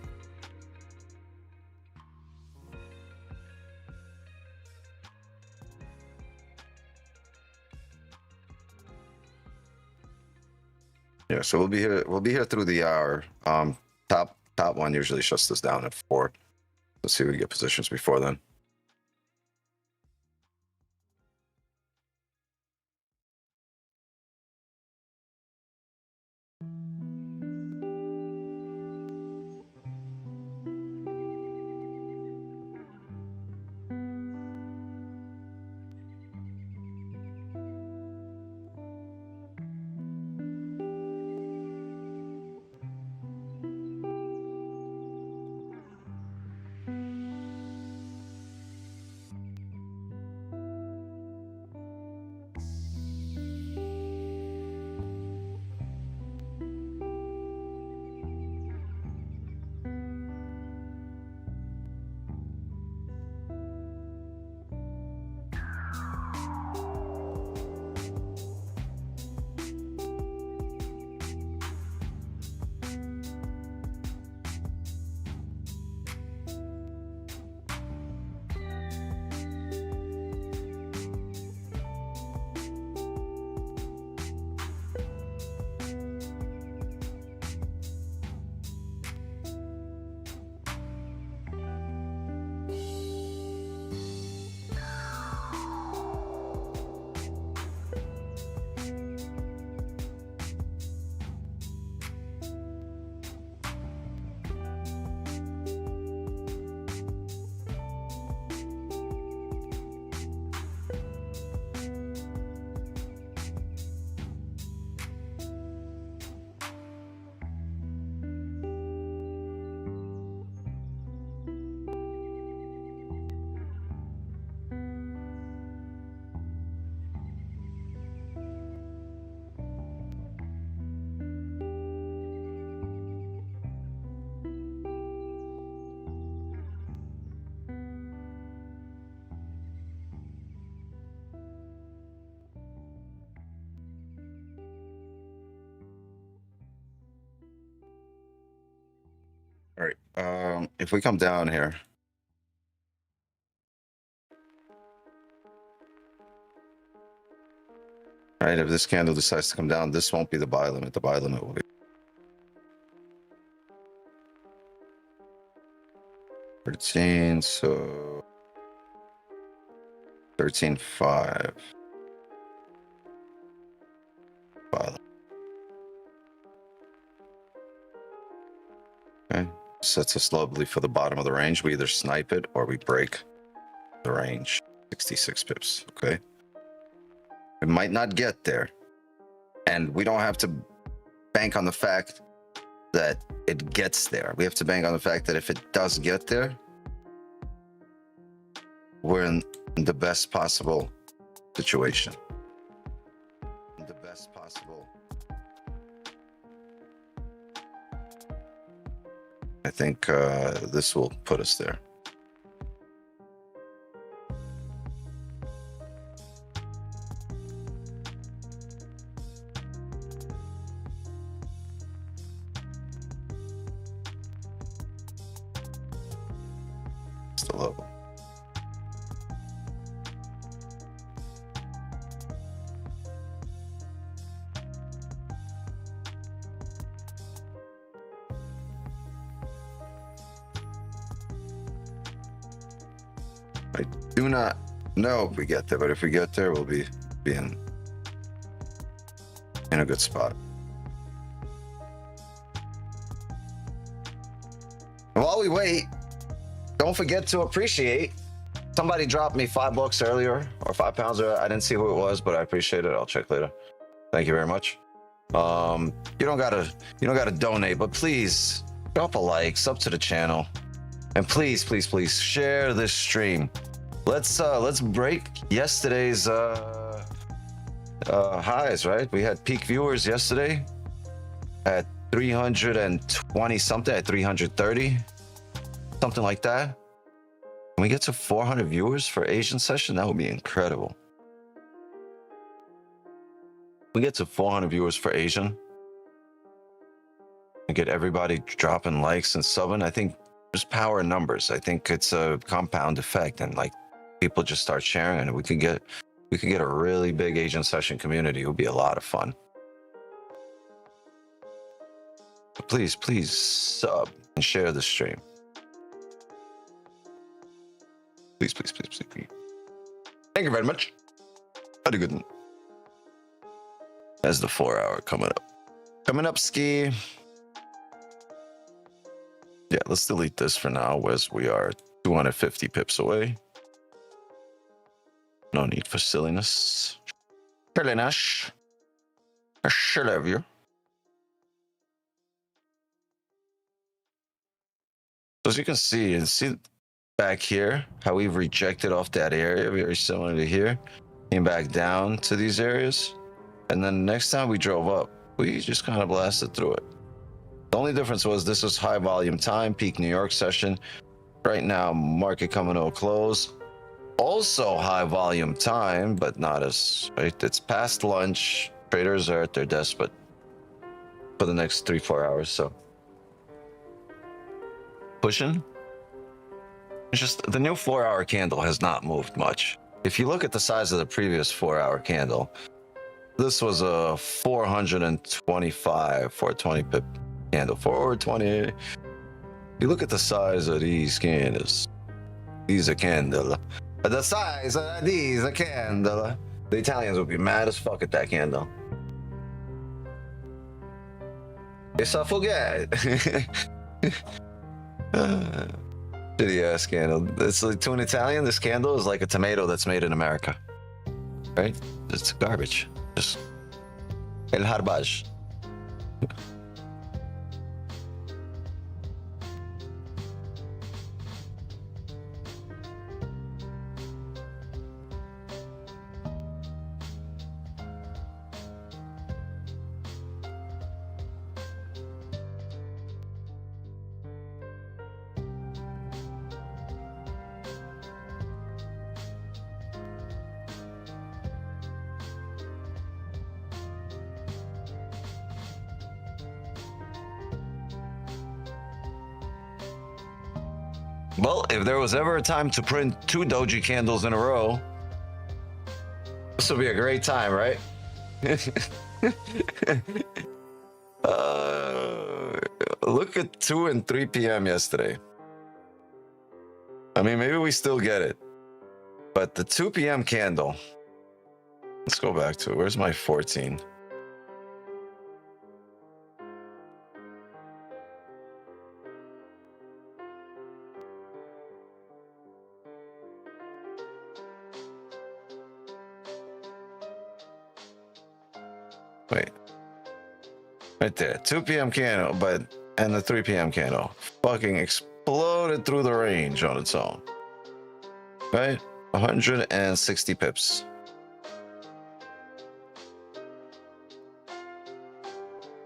Yeah, so we'll be here. We'll be here through the hour. Top one usually shuts us down at 4. Let's see if we get positions before then. All right. If we come down here, all right, if this candle decides to come down, this won't be the buy limit. The buy limit will be 13, so 13.5. Buy limit. Okay, sets us lovely for the bottom of the range. We either snipe it or we break the range. 66 pips. Okay, we might not get there, and we don't have to bank on the fact that it gets there. We have to bank on the fact that if it does get there, we're in the best possible situation. In the best possible. I think this will put us there. It's the level. I do not know if we get there, but if we get there, we'll be in a good spot. While we wait, don't forget to appreciate. Somebody dropped me $5 earlier, or £5 earlier. I didn't see who it was, but I appreciate it. I'll check later. Thank you very much. You don't gotta donate, but please drop a like, sub to the channel, and please share this stream. Let's break yesterday's highs, right? We had peak viewers yesterday at 320 something, at 330, something like that. When we get to 400 viewers for Asian session, that would be incredible. We get to 400 viewers for Asian and get everybody dropping likes and subbing. I think there's power in numbers. I think it's a compound effect, and like people just start sharing, and we could get a really big Asian session community. It would be a lot of fun. But please sub and share the stream. Please. Thank you very much. Have a good one. That's the 4 hour coming up, ski. Yeah, let's delete this for now, as we are 250 pips away. No need for silliness. Silliness. I should have you. So as you can see back here how we've rejected off that area, very similar to here. Came back down to these areas. And then next time we drove up, we just kind of blasted through it. The only difference was this was high volume time, peak New York session. Right now, market coming to a close. Also high volume time, but not as, right? It's past lunch. Traders are at their desk, but for the next 3-4 hours, so. Pushing. It's just the new 4 hour candle has not moved much. If you look at the size of the previous 4 hour candle, this was a 420 pip candle, 420. You look at the size of these candles. These are candle. The size of these are candle. The Italians would be mad as fuck at that candle. It's a forget. Shitty ass candle. It's like, to an Italian, this candle is like a tomato that's made in America. Right? It's garbage. Just el harbaj. Well, if there was ever a time to print 2 doji candles in a row, this would be a great time, right? Look at 2 and 3 p.m. yesterday. I mean, maybe we still get it. But the 2 p.m. candle, let's go back to it. Where's my 14? Wait, right there, 2 p.m. candle, and the 3 p.m. candle fucking exploded through the range on its own. Right, 160 pips.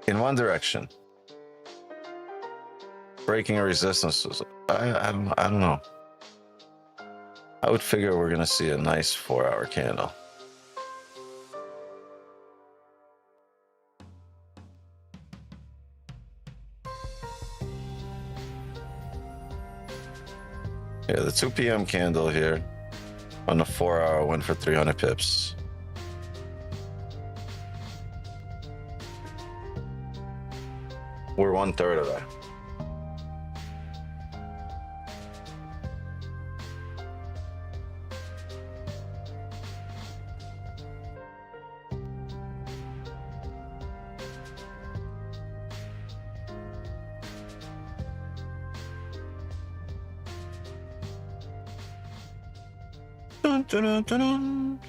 In one direction. Breaking a resistance. I don't know. I would figure we're gonna see a nice 4 hour candle. Yeah, the 2 p.m. candle here on the 4 hour went for 300 pips. We're 1/3 of that. Dun, dun, dun, dun, dun.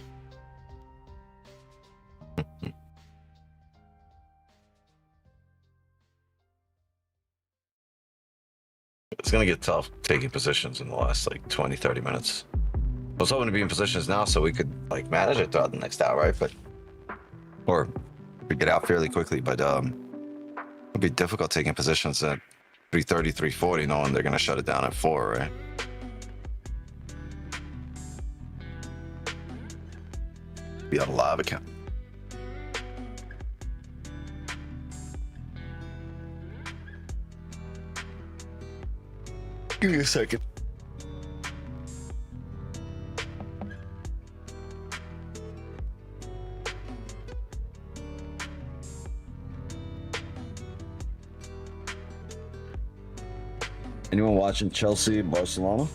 It's gonna get tough taking positions in the last like 20-30 minutes. I was hoping to be in positions now so we could like manage it throughout the next hour, right? But or we get out fairly quickly, but it'll be difficult taking positions at 3:30, 3:40, knowing they're gonna shut it down at 4, right? Be on a live account. Give me a second. Anyone watching Chelsea, Barcelona?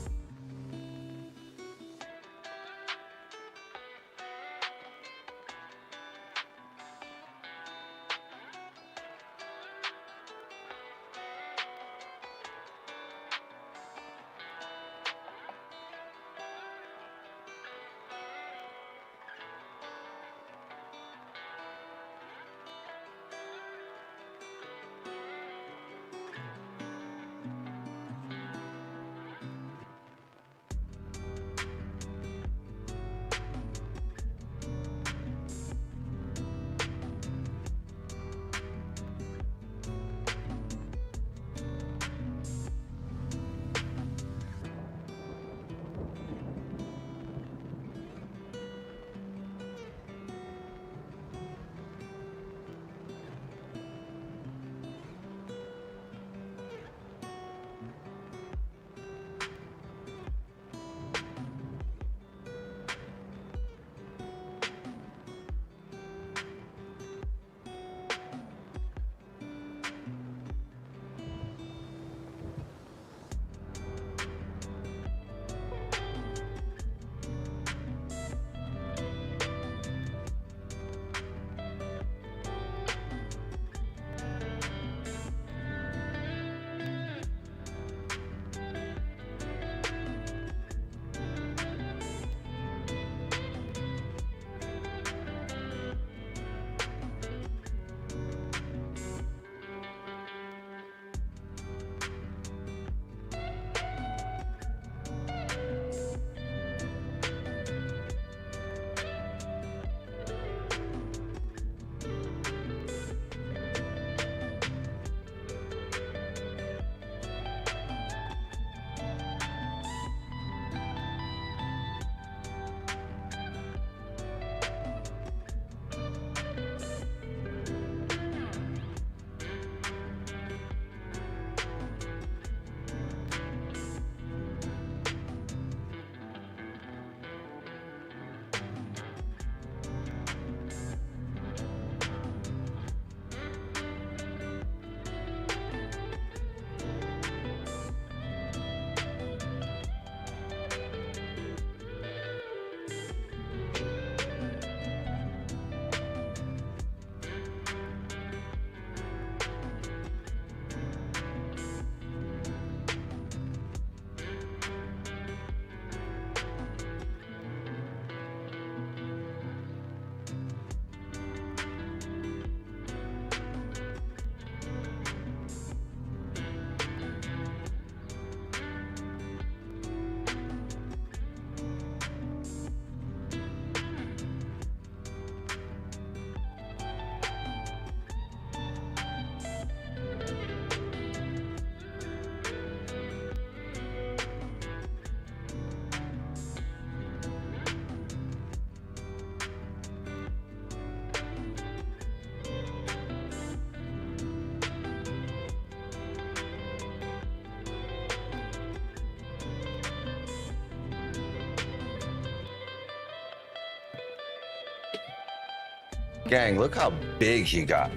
Gang, look how big he got.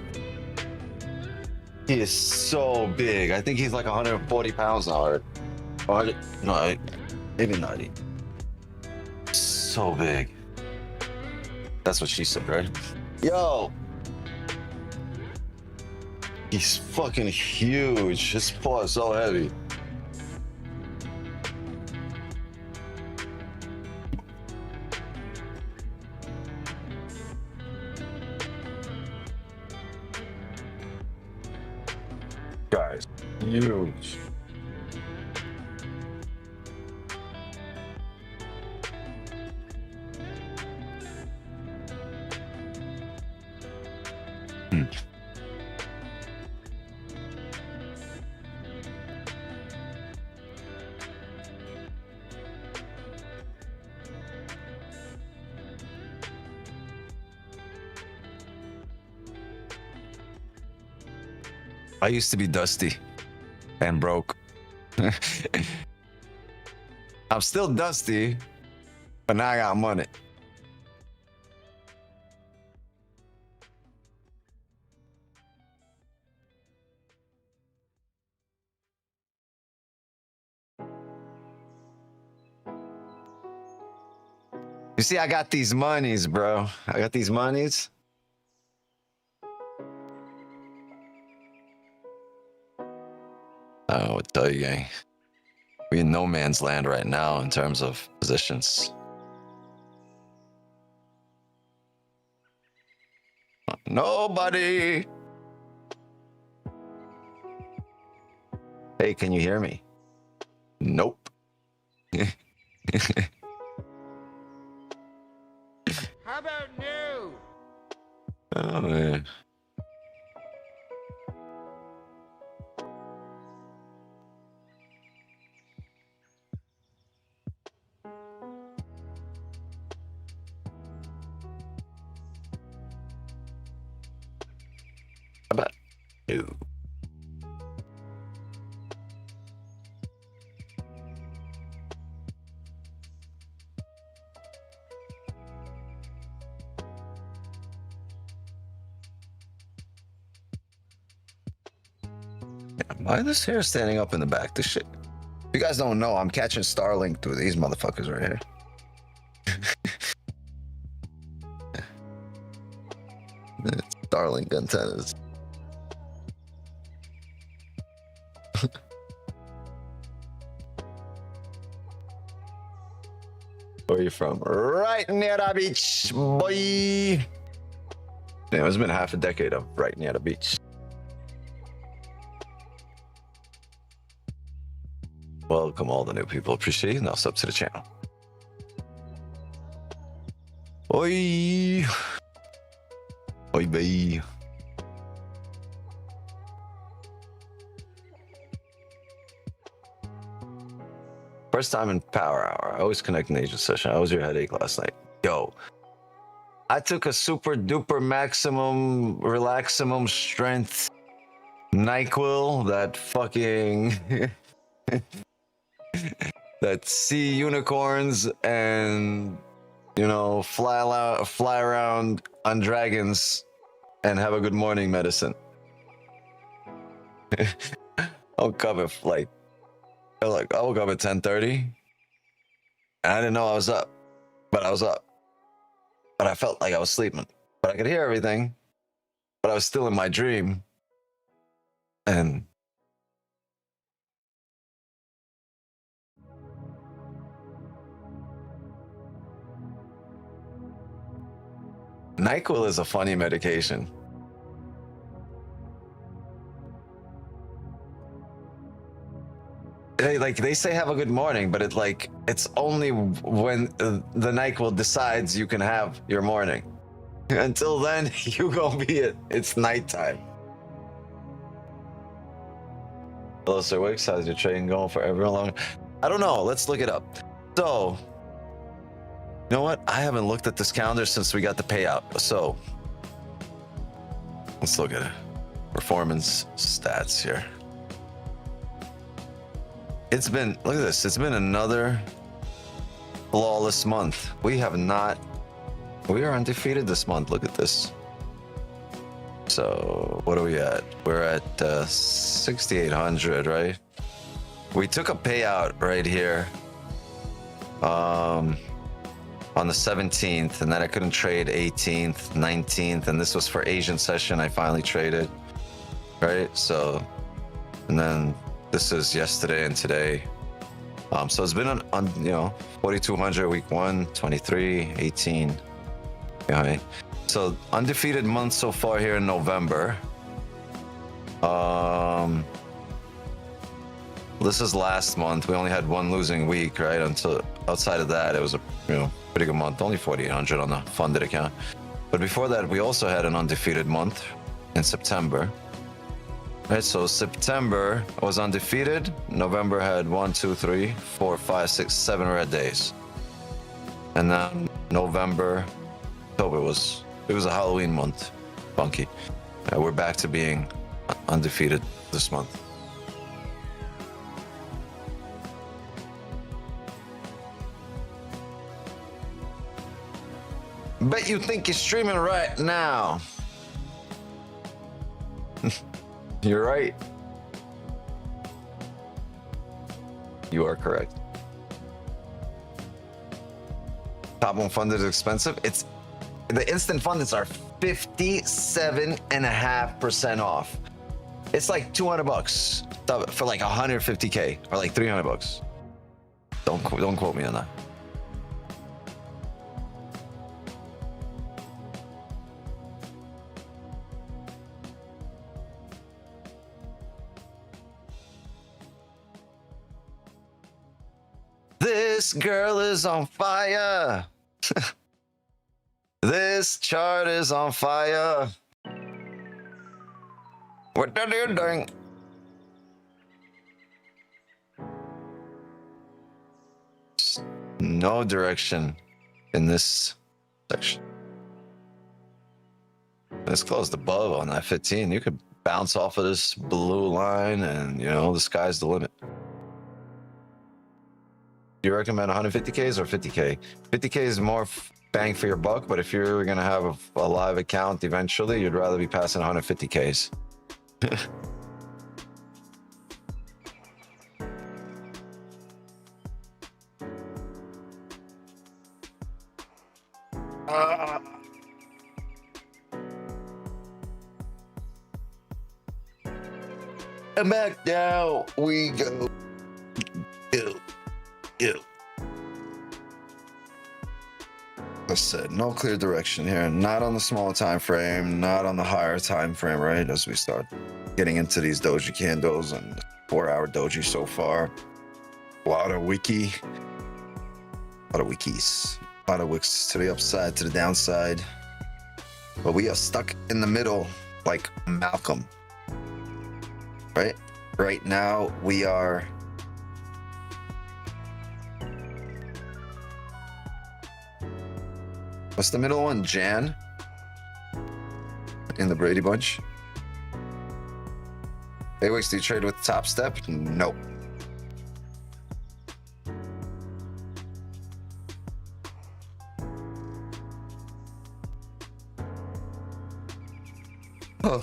He is so big. I think he's like 140 pounds now. Or no, maybe 90. So big. That's what she said, right? Yo! He's fucking huge. His paw is so heavy. Guys, huge. I used to be dusty and broke. I'm still dusty, but now I got money. You see, I got these monies, bro. I got these monies. I don't know what to tell you, gang. We're in no man's land right now in terms of positions. Nobody. Hey, can you hear me? Nope. How about no? Oh, man. How about no? Why is this hair standing up in the back? This shit. You guys don't know, I'm catching Starlink through these motherfuckers right here. Starlink antennas. Where are you from? Right near the beach, boy. Damn, it's been half a decade of right near the beach. Welcome all the new people. Appreciate you. Now sub to the channel. Oi. Oi, bae. First time in Power Hour. I always connect in the Asian session. How was your headache last night? Yo, I took a super duper maximum relaximum strength NyQuil, that fucking that see unicorns and, you know, fly around on dragons and have a good morning medicine. I'll cover like I woke up at 10:30. I didn't know I was up, but I was up. But I felt like I was sleeping. But I could hear everything. But I was still in my dream. And NyQuil is a funny medication. They say have a good morning, but it's only when the NyQuil decides you can have your morning. Until then, you gonna be it's nighttime. Hello, Sir Wicks. How's your trading going for everyone long? I don't know. Let's look it up. So, you know what? I haven't looked at this calendar since we got the payout. So, let's look at it. Performance stats here. It's been, look at this. It's been another flawless month. We are undefeated this month. Look at this. So what are we at? We're at 6,800, right? We took a payout right here on the 17th, and then I couldn't trade 18th, 19th, and this was for Asian session. I finally traded, right? So, and then this is yesterday and today. So it's been on 4,200 week 1, 23, 18. Okay. So undefeated month so far here in November. this is last month. We only had one losing week, right? Until outside of that, it was a pretty good month. Only 4,800 on the funded account. But before that, we also had an undefeated month in September. Right, so September was undefeated. November had 1, 2, 3, 4, 5, 6, 7 red days. And then November, October it was a Halloween month. Funky. We're back to being undefeated this month. Bet you think you're streaming right now. You're right. You are correct. Top one funded is expensive. It's the instant fundeds are 57.5% off. It's like $200 for like 150K or like $300. Don't quote me on that. This girl is on fire. This chart is on fire. What are you doing? No direction in this section. It's closed above on that 15. You could bounce off of this blue line and, the sky's the limit. Do you recommend 150Ks or 50K? 50K is more bang for your buck, but if you're going to have a live account eventually, you'd rather be passing 150Ks. And back down we go. Ew. I said no clear direction here. Not on the smaller time frame, not on the higher time frame, right? As we start getting into these doji candles and 4-hour doji so far. A lot of wikis, a lot of wicks to the upside, to the downside. But we are stuck in the middle like Malcolm. Right? Right now we are what's the middle one? Jan? In the Brady Bunch? Hey, Wix, do you trade with Top Step? Nope. Oh.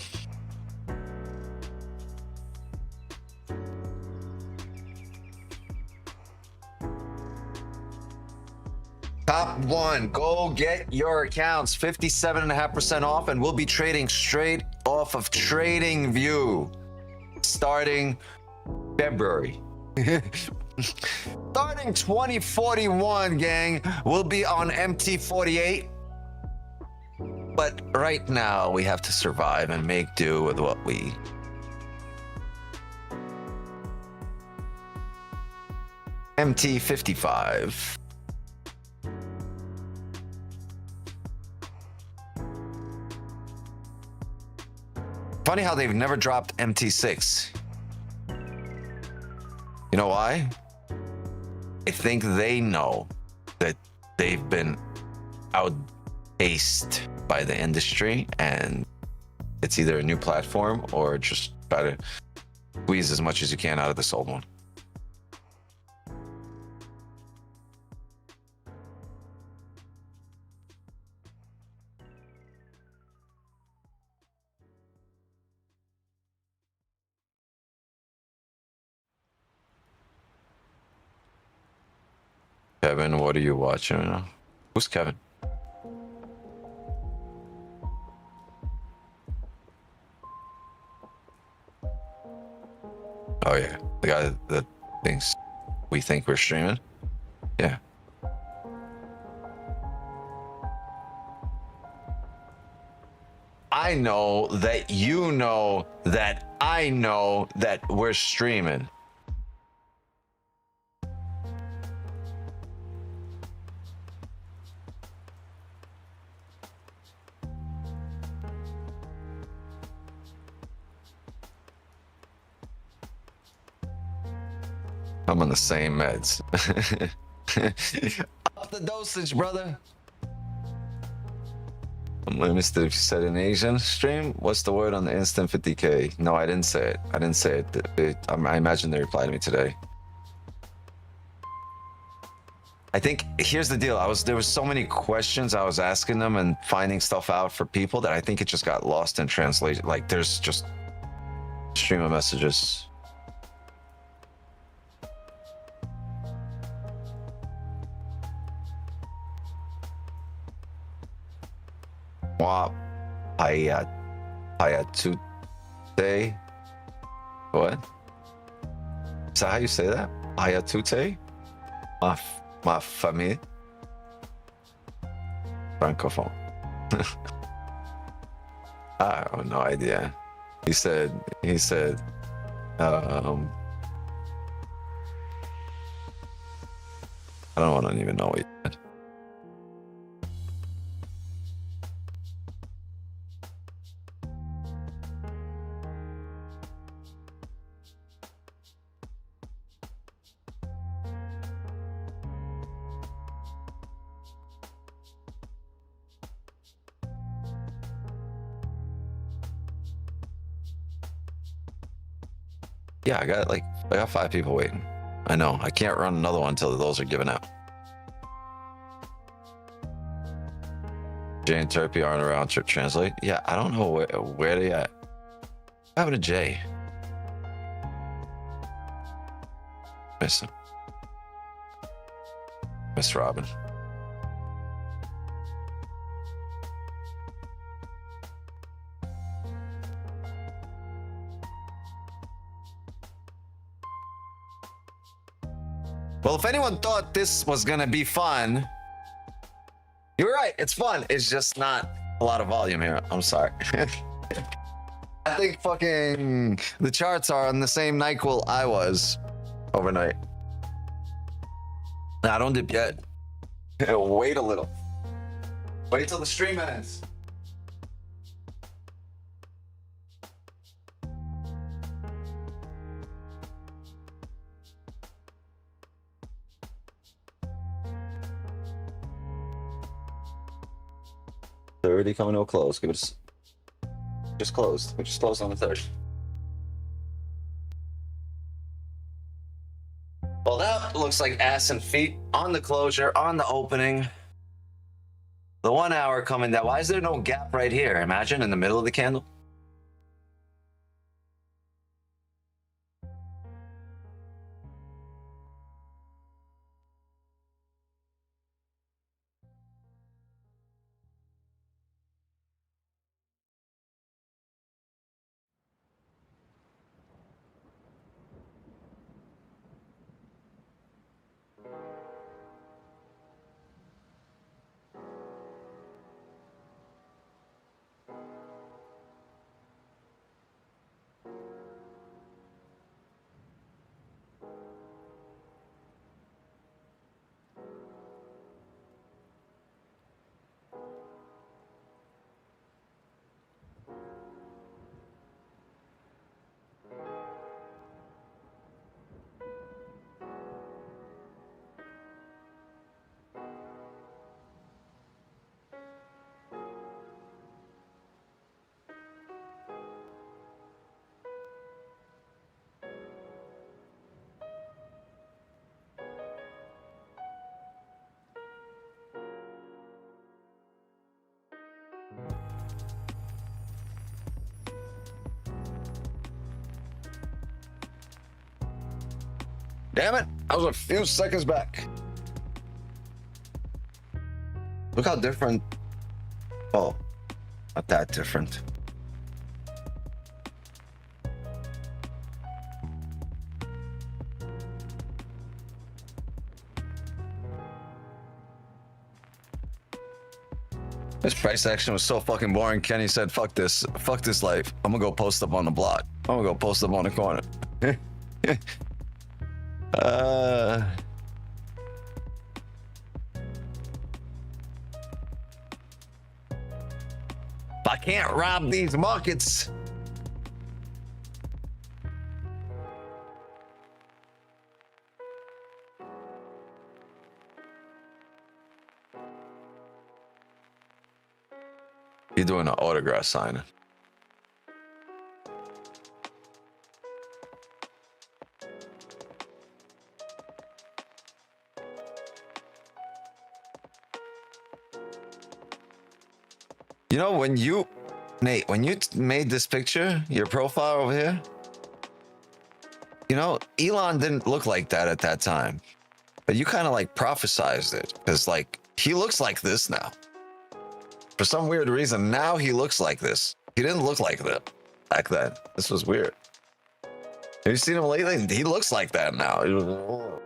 Top one, go get your accounts 57.5% off, and we'll be trading straight off of Trading View starting February. Starting 2041, gang, we'll be on MT48. But right now we have to survive and make do with what we MT55. Funny how they've never dropped MT6. You know why? I think they know that they've been outpaced by the industry, and it's either a new platform or just try to squeeze as much as you can out of this old one. Kevin, what are you watching right now? Who's Kevin? Oh yeah, the guy that thinks we think we're streaming. Yeah. I know that you know that I know that we're streaming. I'm on the same meds. Up the dosage, brother. I missed it if you said in Asian stream. What's the word on the instant 50K? No, I didn't say it. I didn't say it. I imagine they replied to me today. I think here's the deal. There was so many questions I was asking them and finding stuff out for people that I think it just got lost in translation. Like there's just stream of messages. Wow. Payatute. What? Is that how you say that? Payatute? Ma famille. Francophone. I have no idea. He said, I don't even know what he said. Yeah, I got 5 people waiting. I know. I can't run another one until those are given out. Jay and Turpy aren't around to translate. Yeah, I don't know where they at. What happened to Jay? Miss him. Miss Robin. Well, if anyone thought this was gonna be fun, you were right. It's fun. It's just not a lot of volume here. I'm sorry. I think fucking the charts are on the same NyQuil I was overnight. Nah, don't dip yet. Wait a little. Wait till the stream ends. They're already coming to a close. Give it just closed. We just closed on the 3rd. Well, that looks like ass and feet on the closure, on the opening. The 1 hour coming down. Why is there no gap right here? Imagine in the middle of the candle. Damn it, I was a few seconds back. Look how different. Oh, not that different. This price action was so fucking boring. Kenny said, fuck this life. I'm gonna go post up on the block. I'm gonna go post up on the corner. If I can't rob these markets, You're doing an autograph signing. You know, when you, Nate, when you made this picture, your profile over here, you know, Elon didn't look like that at that time. But you kind of like prophesized it because like he looks like this now. For some weird reason, now he looks like this. He didn't look like that back then. This was weird. Have you seen him lately? He looks like that now. You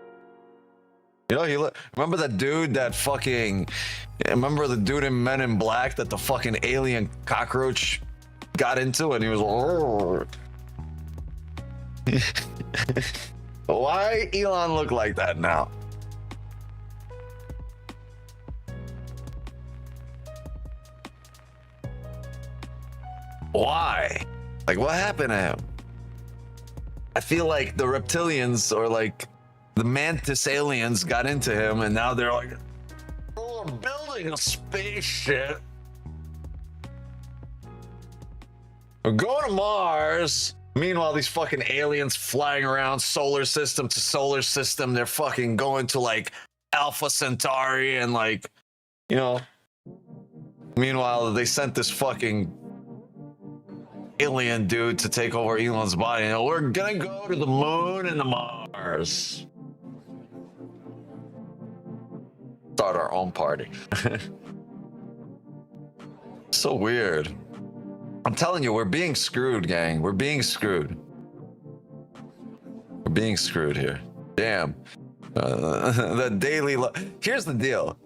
know, he look. Remember that dude that fucking. Remember the dude in Men in Black that the fucking alien cockroach got into, and he was. Why Elon look like that now? Why? Like, what happened to him? I feel like the reptilians or like the mantis aliens got into him, and now they're like, oh, we're building a spaceship. We're going to Mars. Meanwhile, these fucking aliens flying around solar system to solar system. They're fucking going to like Alpha Centauri and like, you know. Meanwhile, they sent this fucking alien dude to take over Elon's body. You know, we're gonna go to the moon and the Mars. Start our own party. So weird. I'm telling you, we're being screwed, gang. We're being screwed. We're being screwed here. Damn. The daily. Here's the deal.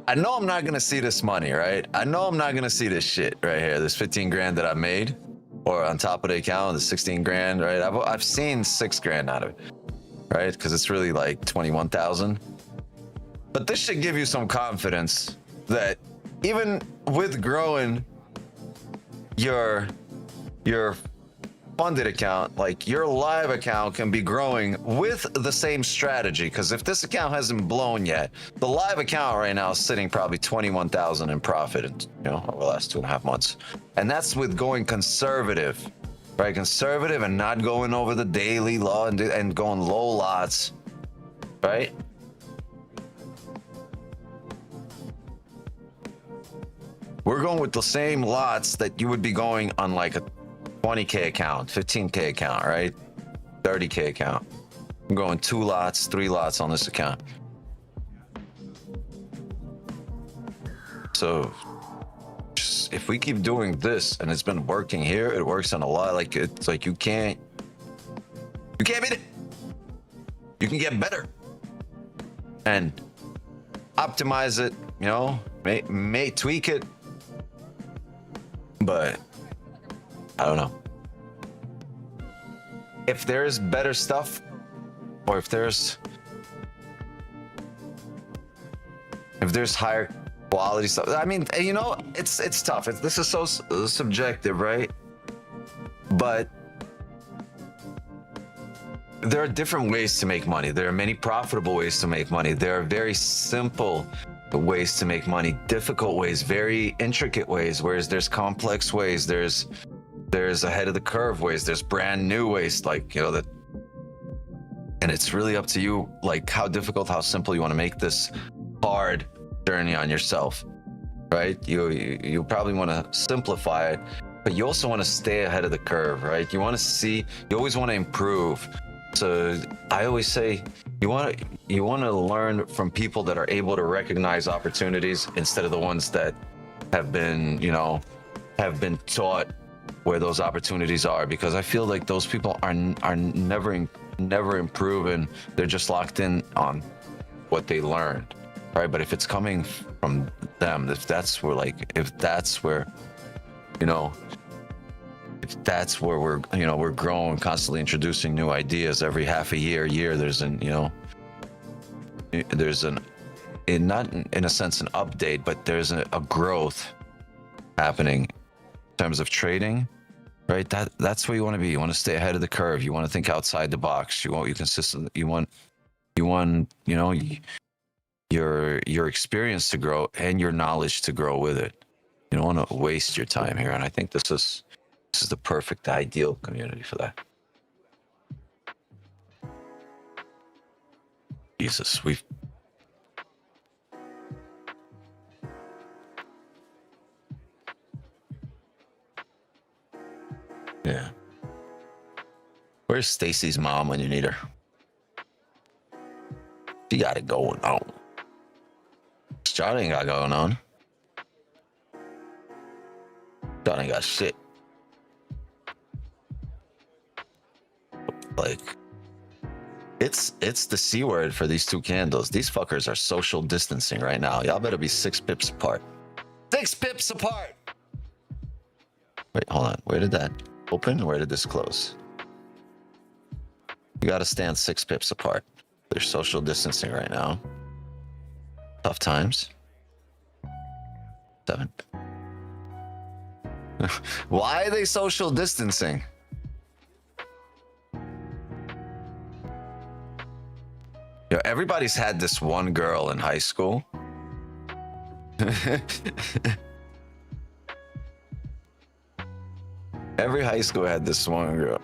I know I'm not gonna see this money, right? I know I'm not gonna see this shit right here. This 15 grand that I made, or on top of the account, the 16 grand, right? I've seen 6 grand out of it, right? Because it's really like 21,000. But this should give you some confidence that even with growing your funded account, like your live account can be growing with the same strategy. Because if this account hasn't blown yet, the live account right now is sitting probably 21,000 in profit, you know, over the last 2.5 months. And that's with going conservative, right? Conservative and not going over the daily law and going low lots, right? We're going with the same lots that you would be going on like a 20K account, 15K account, right? 30K account. I'm going 2 lots, 3 lots on this account. So just, if we keep doing this and it's been working here, it works on a lot. Like it's like you can't beat it. You can get better and optimize it, you know, may tweak it. But I don't know. If there's better stuff, or if there's higher quality stuff, I mean, you know, it's tough. This is so subjective, right? But there are different ways to make money. There are many profitable ways to make money. There are very simple ways to make money, difficult ways, very intricate ways, whereas there's complex ways, there's ahead of the curve ways, there's brand new ways, like, you know, that. And it's really up to you, like how difficult, how simple you want to make this hard journey on yourself, right? You probably want to simplify it, but you also want to stay ahead of the curve, right? You always want to improve. So I always say you want to learn from people that are able to recognize opportunities instead of the ones that have been taught where those opportunities are, because I feel like those people are never improving. They're just locked in on what they learned, right? But if it's coming from them, if that's where we're growing, constantly introducing new ideas every half a year, there's not in a sense an update, but there's a growth happening in terms of trading, right? That's where you want to be. You want to stay ahead of the curve. You want to think outside the box. You want your experience to grow and your knowledge to grow with it. You don't want to waste your time here, and I think this is the perfect ideal community for that. Jesus, we've yeah. Where's Stacy's mom when you need her? She got it going on. John ain't got going on. John ain't got shit. Like, it's the C word for these two candles. These fuckers are social distancing right now. Y'all better be 6 pips apart. 6 pips apart! Wait, hold on. Where did that open? Where did this close? You gotta stand 6 pips apart. They're social distancing right now. Tough times. 7. Why are they social distancing? You know, everybody's had this one girl in high school. Every high school had this one girl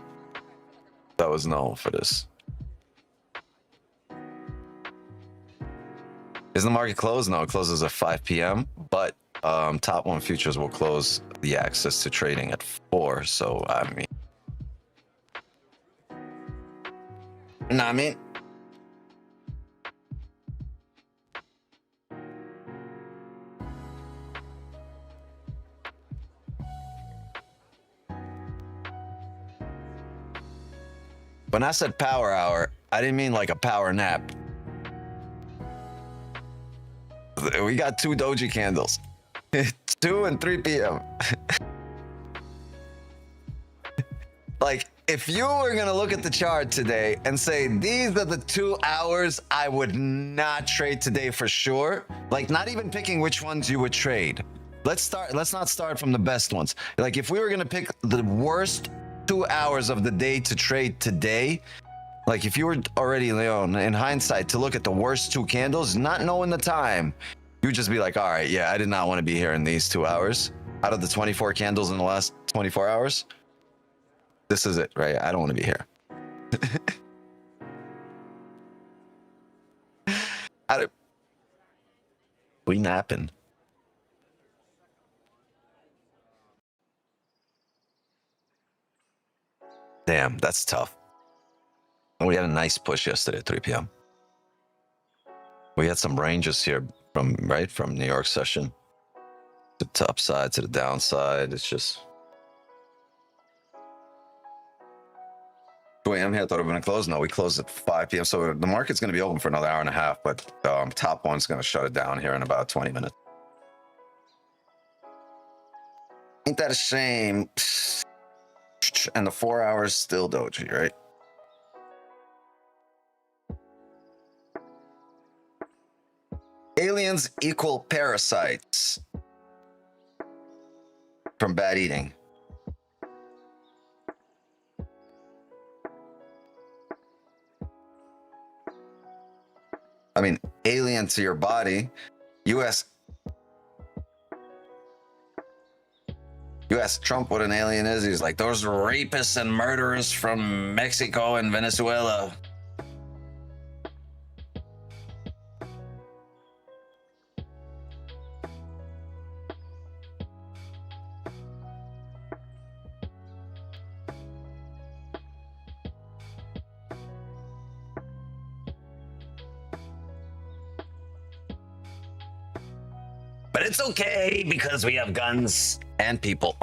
that was known for this. Is the market closed? No, it closes at 5 p.m. But Top 1 Futures will close the access to trading at 4. So, I mean... When I said power hour, I didn't mean like a power nap. We got 2 doji candles. 2 and 3 p.m. Like, if you were going to look at the chart today and say, these are the 2 hours I would not trade today for sure, like not even picking which ones you would trade. Let's not start from the best ones. Like, if we were going to pick the worst 2 hours of the day to trade today, like if you were already, Leon, in hindsight, to look at the worst 2 candles, not knowing the time, you'd just be like, all right, yeah, I did not want to be here in these 2 hours. Out of the 24 candles in the last 24 hours, this is it, right? I don't want to be here. We napping. Damn, that's tough. We had a nice push yesterday at 3 p.m. We had some ranges here from New York session. The top side to the downside. It's just 2 a.m. here. I thought we were going to close. No, we closed at 5 p.m. So the market's going to be open for another hour and a half, but Top 1's going to shut it down here in about 20 minutes. Ain't that a shame? And the 4 hours still doji, right? Aliens equal parasites from bad eating. I mean, alien to your body. You ask Trump what an alien is. He's like, those rapists and murderers from Mexico and Venezuela. But it's okay because we have guns and people.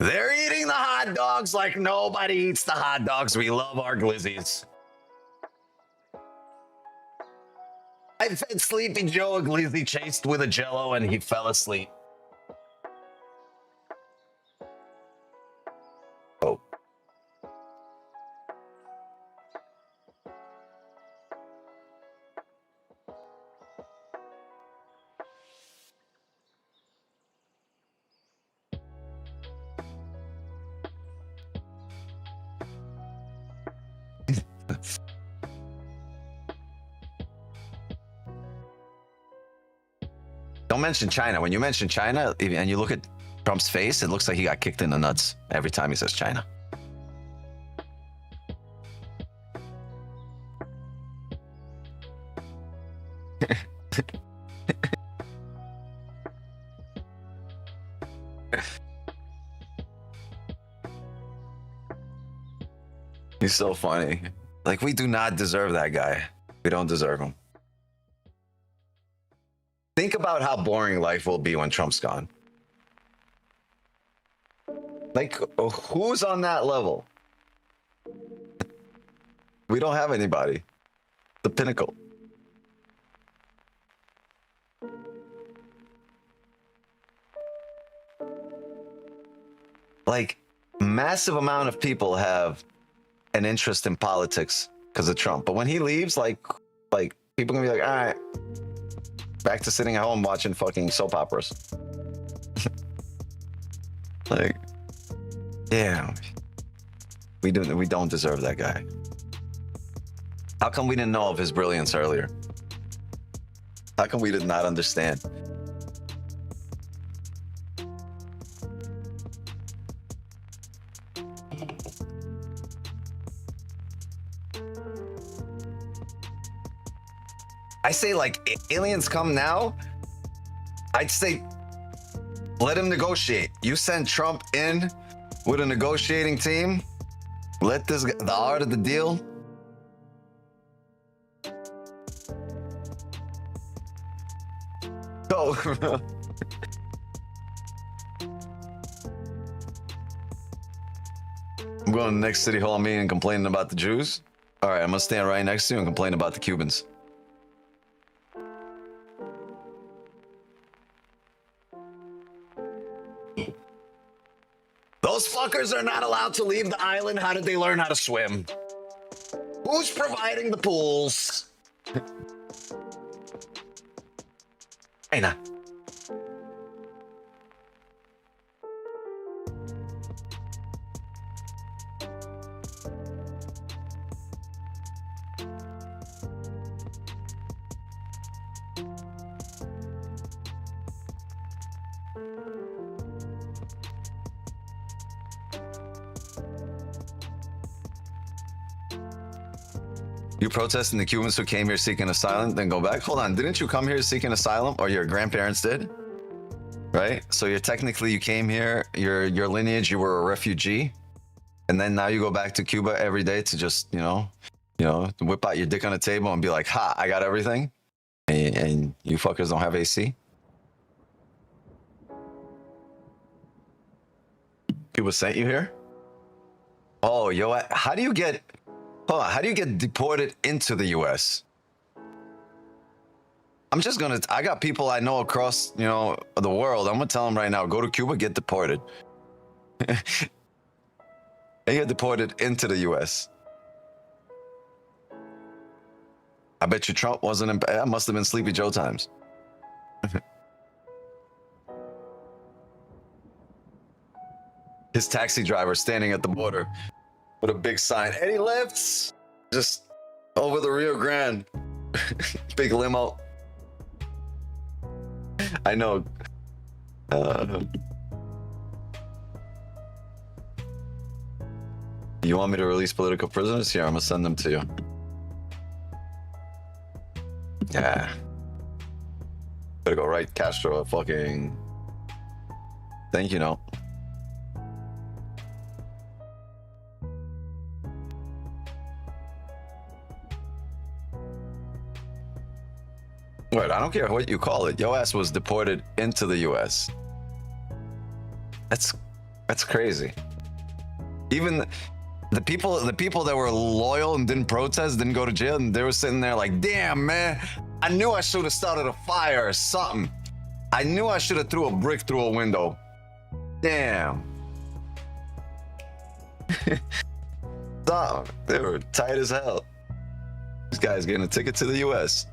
They're eating the hot dogs like nobody eats the hot dogs. We love our glizzies. I fed Sleepy Joe a glizzy chased with a Jello and he fell asleep. Oh. Don't mention China. When you mention China and you look at Trump's face, it looks like he got kicked in the nuts every time he says China. He's so funny. Like, we do not deserve that guy. We don't deserve him. Think about how boring life will be when Trump's gone. Like, who's on that level? We don't have anybody. The pinnacle. Like, massive amount of people have an interest in politics because of Trump. But when he leaves, like people gonna be like, all right, back to sitting at home watching fucking soap operas. Like, yeah, we don't deserve that guy. How come we didn't know of his brilliance earlier? How come we did not understand? I say, like, aliens come now, I'd say let him negotiate. You send Trump in with a negotiating team, let this the art of the deal. Go. I'm going to the next city hall meeting and complaining about the Jews. All right, I'm gonna stand right next to you and complain about the Cubans. Those fuckers are not allowed to leave the island. How did they learn how to swim? Who's providing the pools? Hey, now. You protesting the Cubans who came here seeking asylum, then go back? Hold on, didn't you come here seeking asylum, or your grandparents did? Right? So you're technically, you came here, your lineage, you were a refugee, and then now you go back to Cuba every day to just, you know, whip out your dick on the table and be like, ha, I got everything, and you fuckers don't have AC? Cuba sent you here? Oh, yo, how do you get... Hold on, how do you get deported into the U.S.? I got people I know across, the world. I'm gonna tell them right now, go to Cuba, get deported. They get deported into the U.S. I bet you Trump wasn't, that must have been Sleepy Joe times. His taxi driver standing at the border with a big sign. Any lifts? Just over the Rio Grande. Big limo. I know. You want me to release political prisoners? Here, I'm gonna send them to you. Yeah. Better go write Castro a fucking thank you note. Wait, I don't care what you call it. Your ass was deported into the U.S. That's crazy. Even the people that were loyal and didn't protest, didn't go to jail, and they were sitting there like, damn, man, I knew I should have started a fire or something. I knew I should have threw a brick through a window. Damn. They were tight as hell. This guy's getting a ticket to the U.S.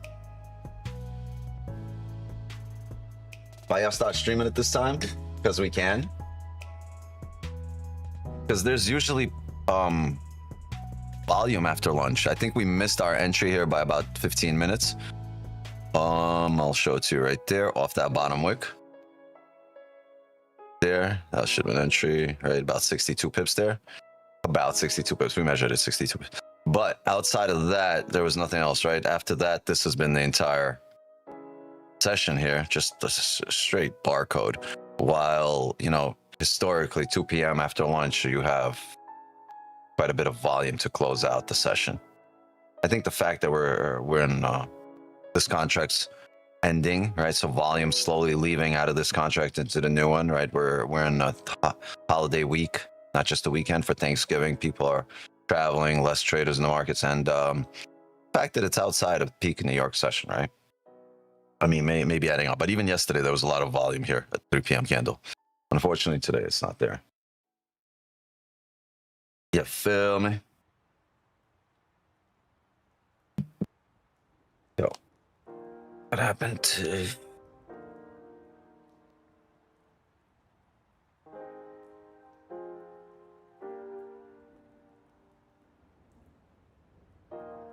Why y'all start streaming at this time? Because we can. Because there's usually volume after lunch. I think we missed our entry here by about 15 minutes. I'll show it to you right there off that bottom wick. There, that should have been entry, right? About 62 pips there. About 62 pips. We measured it 62 pips. But outside of that, there was nothing else, right? After that, this has been the entire session here, just a straight barcode. While, you know, historically 2 p.m. after lunch, you have quite a bit of volume to close out the session. I think the fact that we're in this contract's ending, right? So volume slowly leaving out of this contract into the new one, right? We're in a holiday week, not just a weekend for Thanksgiving. People are traveling, less traders in the markets, and the fact that it's outside of peak New York session, right? I mean, maybe adding up, but even yesterday there was a lot of volume here at 3 p.m. candle. Unfortunately, today it's not there. You feel me? Yo, what happened to?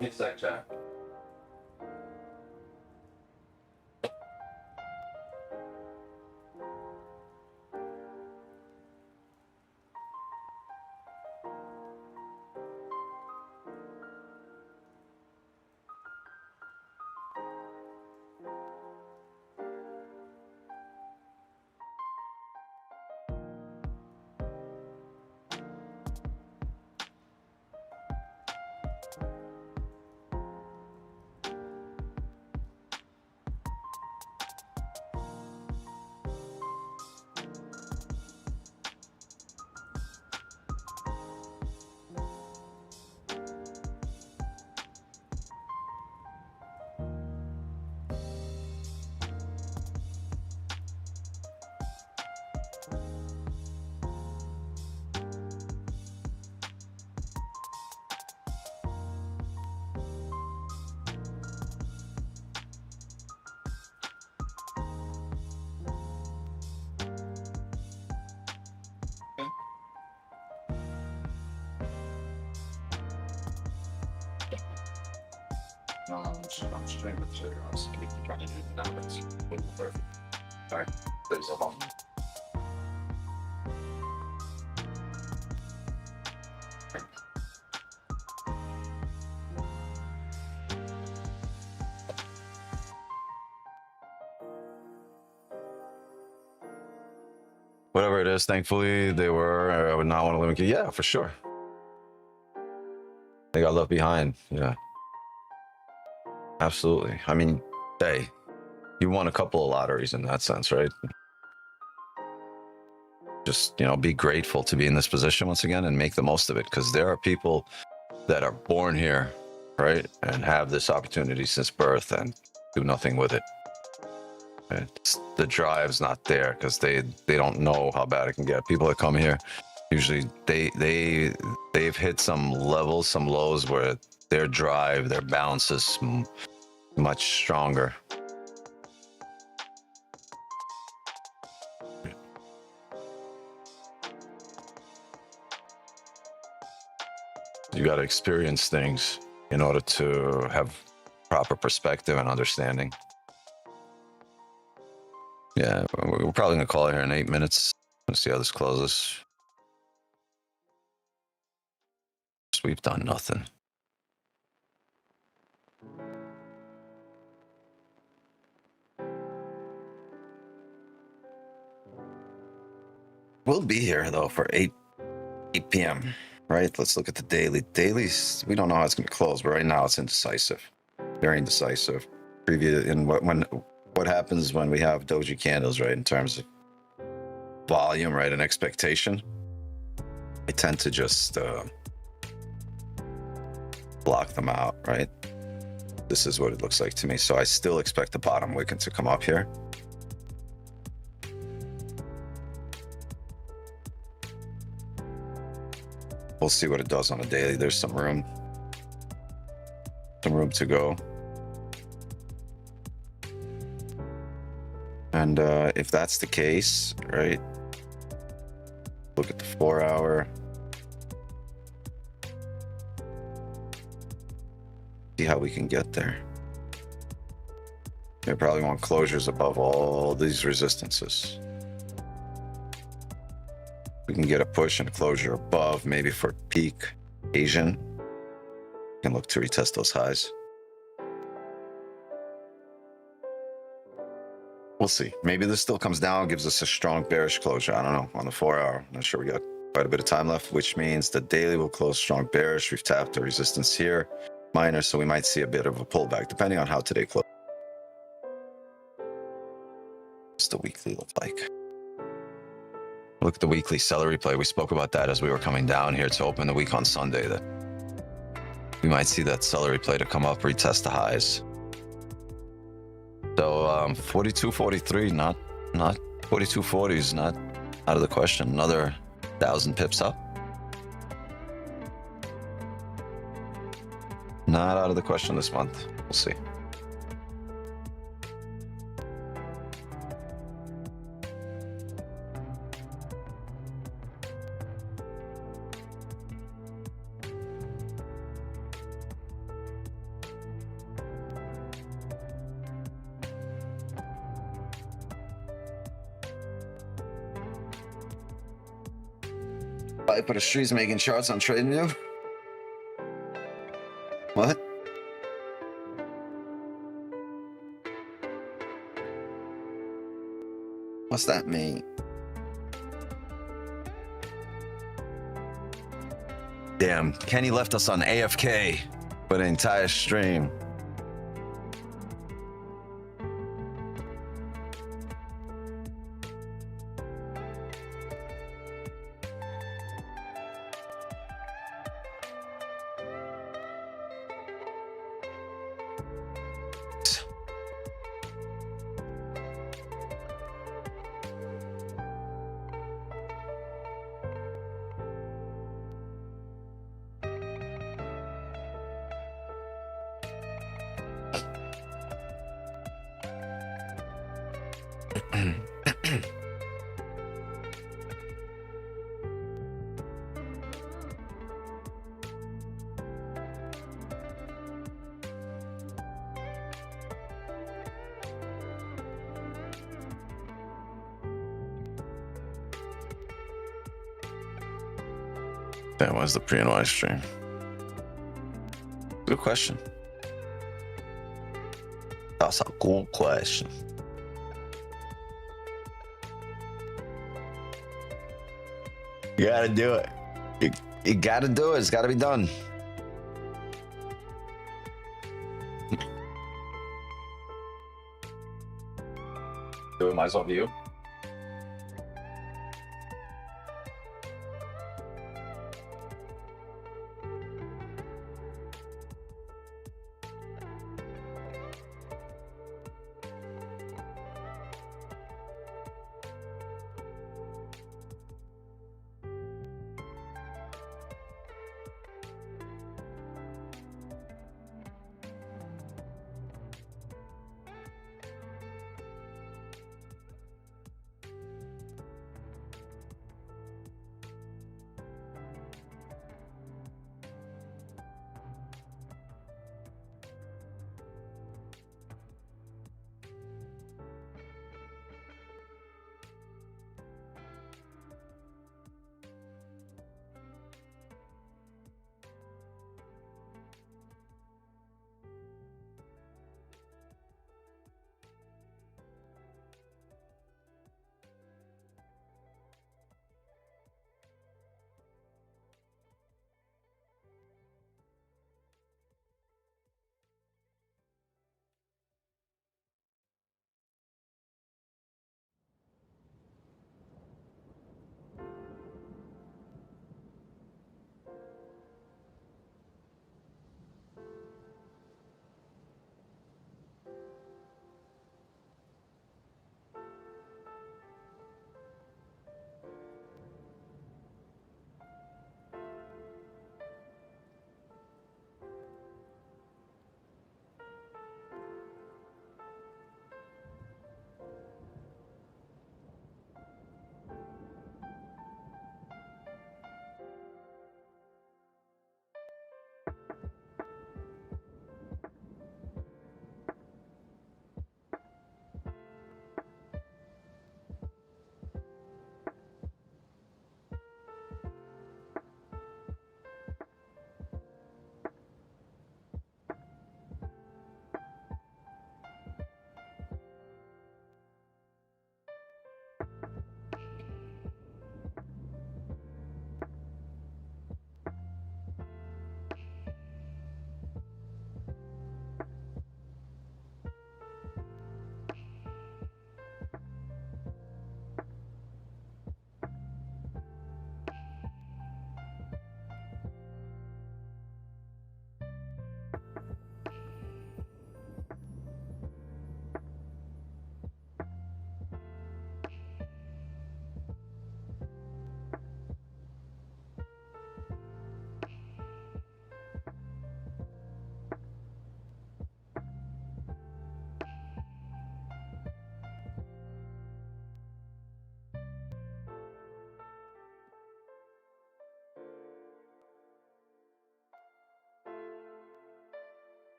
It's like Jack. No, I'm streaming material. I was trying to do the numbers. Perfect. All right, there's a bump. Whatever it is, thankfully they were. I would not want to limit you. Yeah, for sure. They got left behind. Yeah. Absolutely. I mean, hey, you won a couple of lotteries in that sense, right? Just, you know, be grateful to be in this position once again and make the most of it, because there are people that are born here, right, and have this opportunity since birth and do nothing with it. The drive's not there because they don't know how bad it can get. People that come here, usually they've hit some levels, some lows where their drive, their bounce is much stronger. You got to experience things in order to have proper perspective and understanding. Yeah, we're probably gonna call it here in 8 minutes. Let's see how this closes. We've done nothing. We'll be here though for 8 p.m. Right? Let's look at the daily. Dailies, we don't know how it's gonna close, but right now it's indecisive. Very indecisive. Preview in what happens when we have doji candles, right? In terms of volume, right, and expectation, I tend to just block them out, right? This is what it looks like to me. So I still expect the bottom wicket to come up here. We'll see what it does on a daily. There's some room to go. And if that's the case, right, look at the 4 hour. See how we can get there. They probably want closures above all these resistances. We can get a push and a closure above, maybe for peak Asian. We can look to retest those highs. We'll see. Maybe this still comes down, gives us a strong bearish closure. I don't know. On the 4 hour, I'm not sure. We got quite a bit of time left, which means the daily will close strong bearish. We've tapped the resistance here, minor, so we might see a bit of a pullback depending on how today closes. What's the weekly look like? Look at the weekly seller replay. We spoke about that as we were coming down here to open the week on Sunday, that we might see that seller replay to come up, retest the highs. So 42.43, not 42.40 is not out of the question. Another 1,000 pips up. Not out of the question this month. We'll see. I put a street's making charts on trading you. What? What's that mean? Damn, Kenny left us on AFK for the entire stream. Damn, where's the pre-NY stream? Good question. That's a good question. You gotta do it. You gotta do it. It's gotta be done. Do it, might as well be you.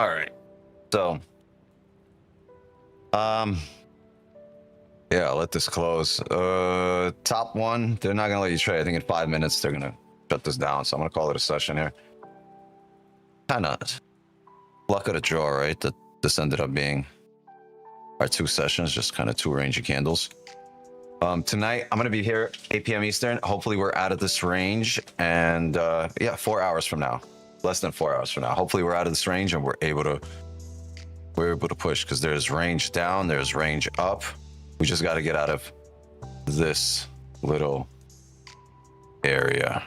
All right. So, yeah, I'll let this close. Top one, they're not gonna let you trade. I think in 5 minutes they're gonna shut this down. So I'm gonna call it a session here. Kind of luck of the draw, right? That this ended up being our 2 sessions, just kind of 2 rangy candles. Tonight I'm gonna be here 8 p.m. Eastern. Hopefully we're out of this range, and yeah, 4 hours from now, less than 4 hours from now. Hopefully we're out of this range and we're able to push, because there's range down, there's range up. We just got to get out of this little area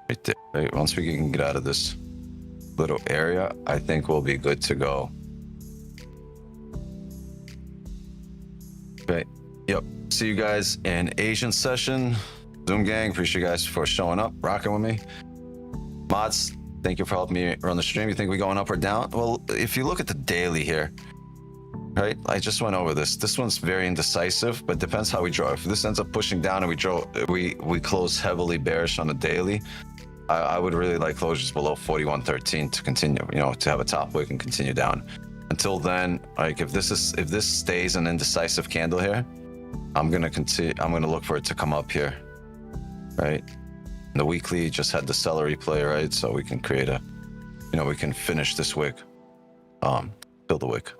right there. Right? Once we can get out of this little area, I think we'll be good to go. Okay. Yep. See you guys in Asian session. Zoom gang, appreciate you guys for showing up, rocking with me. Mods, thank you for helping me run the stream. You think we going up or down? Well, if you look at the daily here, right? I just went over this. This one's very indecisive, but depends how we draw. If this ends up pushing down and we close heavily bearish on the daily, I would really like closures below 41.13 to continue, you know, to have a top wick and continue down. Until then, like if this stays an indecisive candle here, I'm gonna continue. I'm gonna look for it to come up here, right? The weekly just had the celery play, right? So we can create a, you know, we can finish this wick, fill the wick.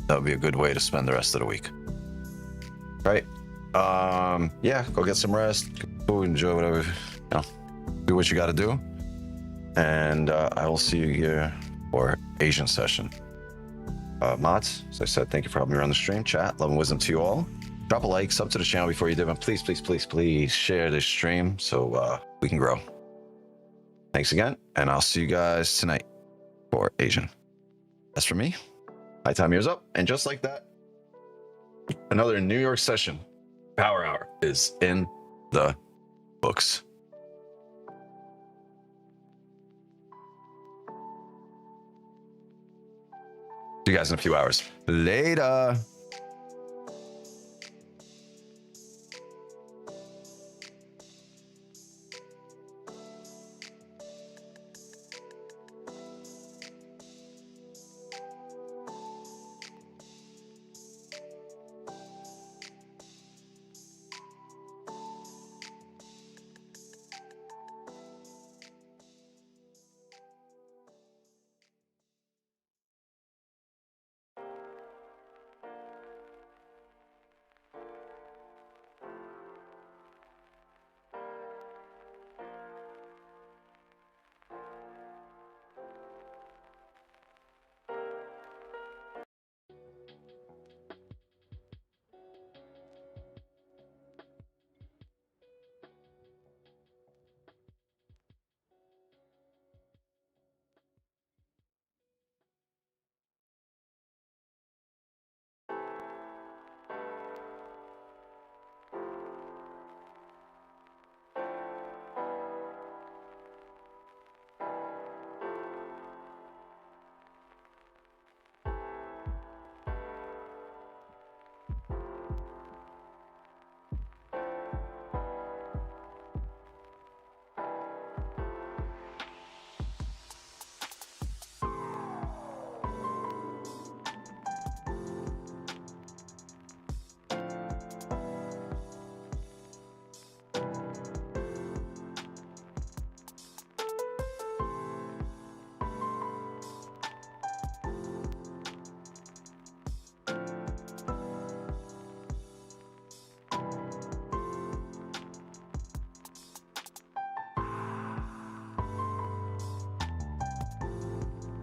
That would be a good way to spend the rest of the week, right? Yeah, go get some rest, go enjoy whatever, you know, do what you got to do, and I will see you here for Asian session. Mods, as I said, thank you for helping me run the stream. Chat, love and wisdom to you all. Drop a like, sub to the channel before you dip, and please, please, please, please share this stream so we can grow. Thanks again, and I'll see you guys tonight for Asian. That's for me. My time here's up, and just like that, another New York session power hour is in the books. See you guys in a few hours. Later.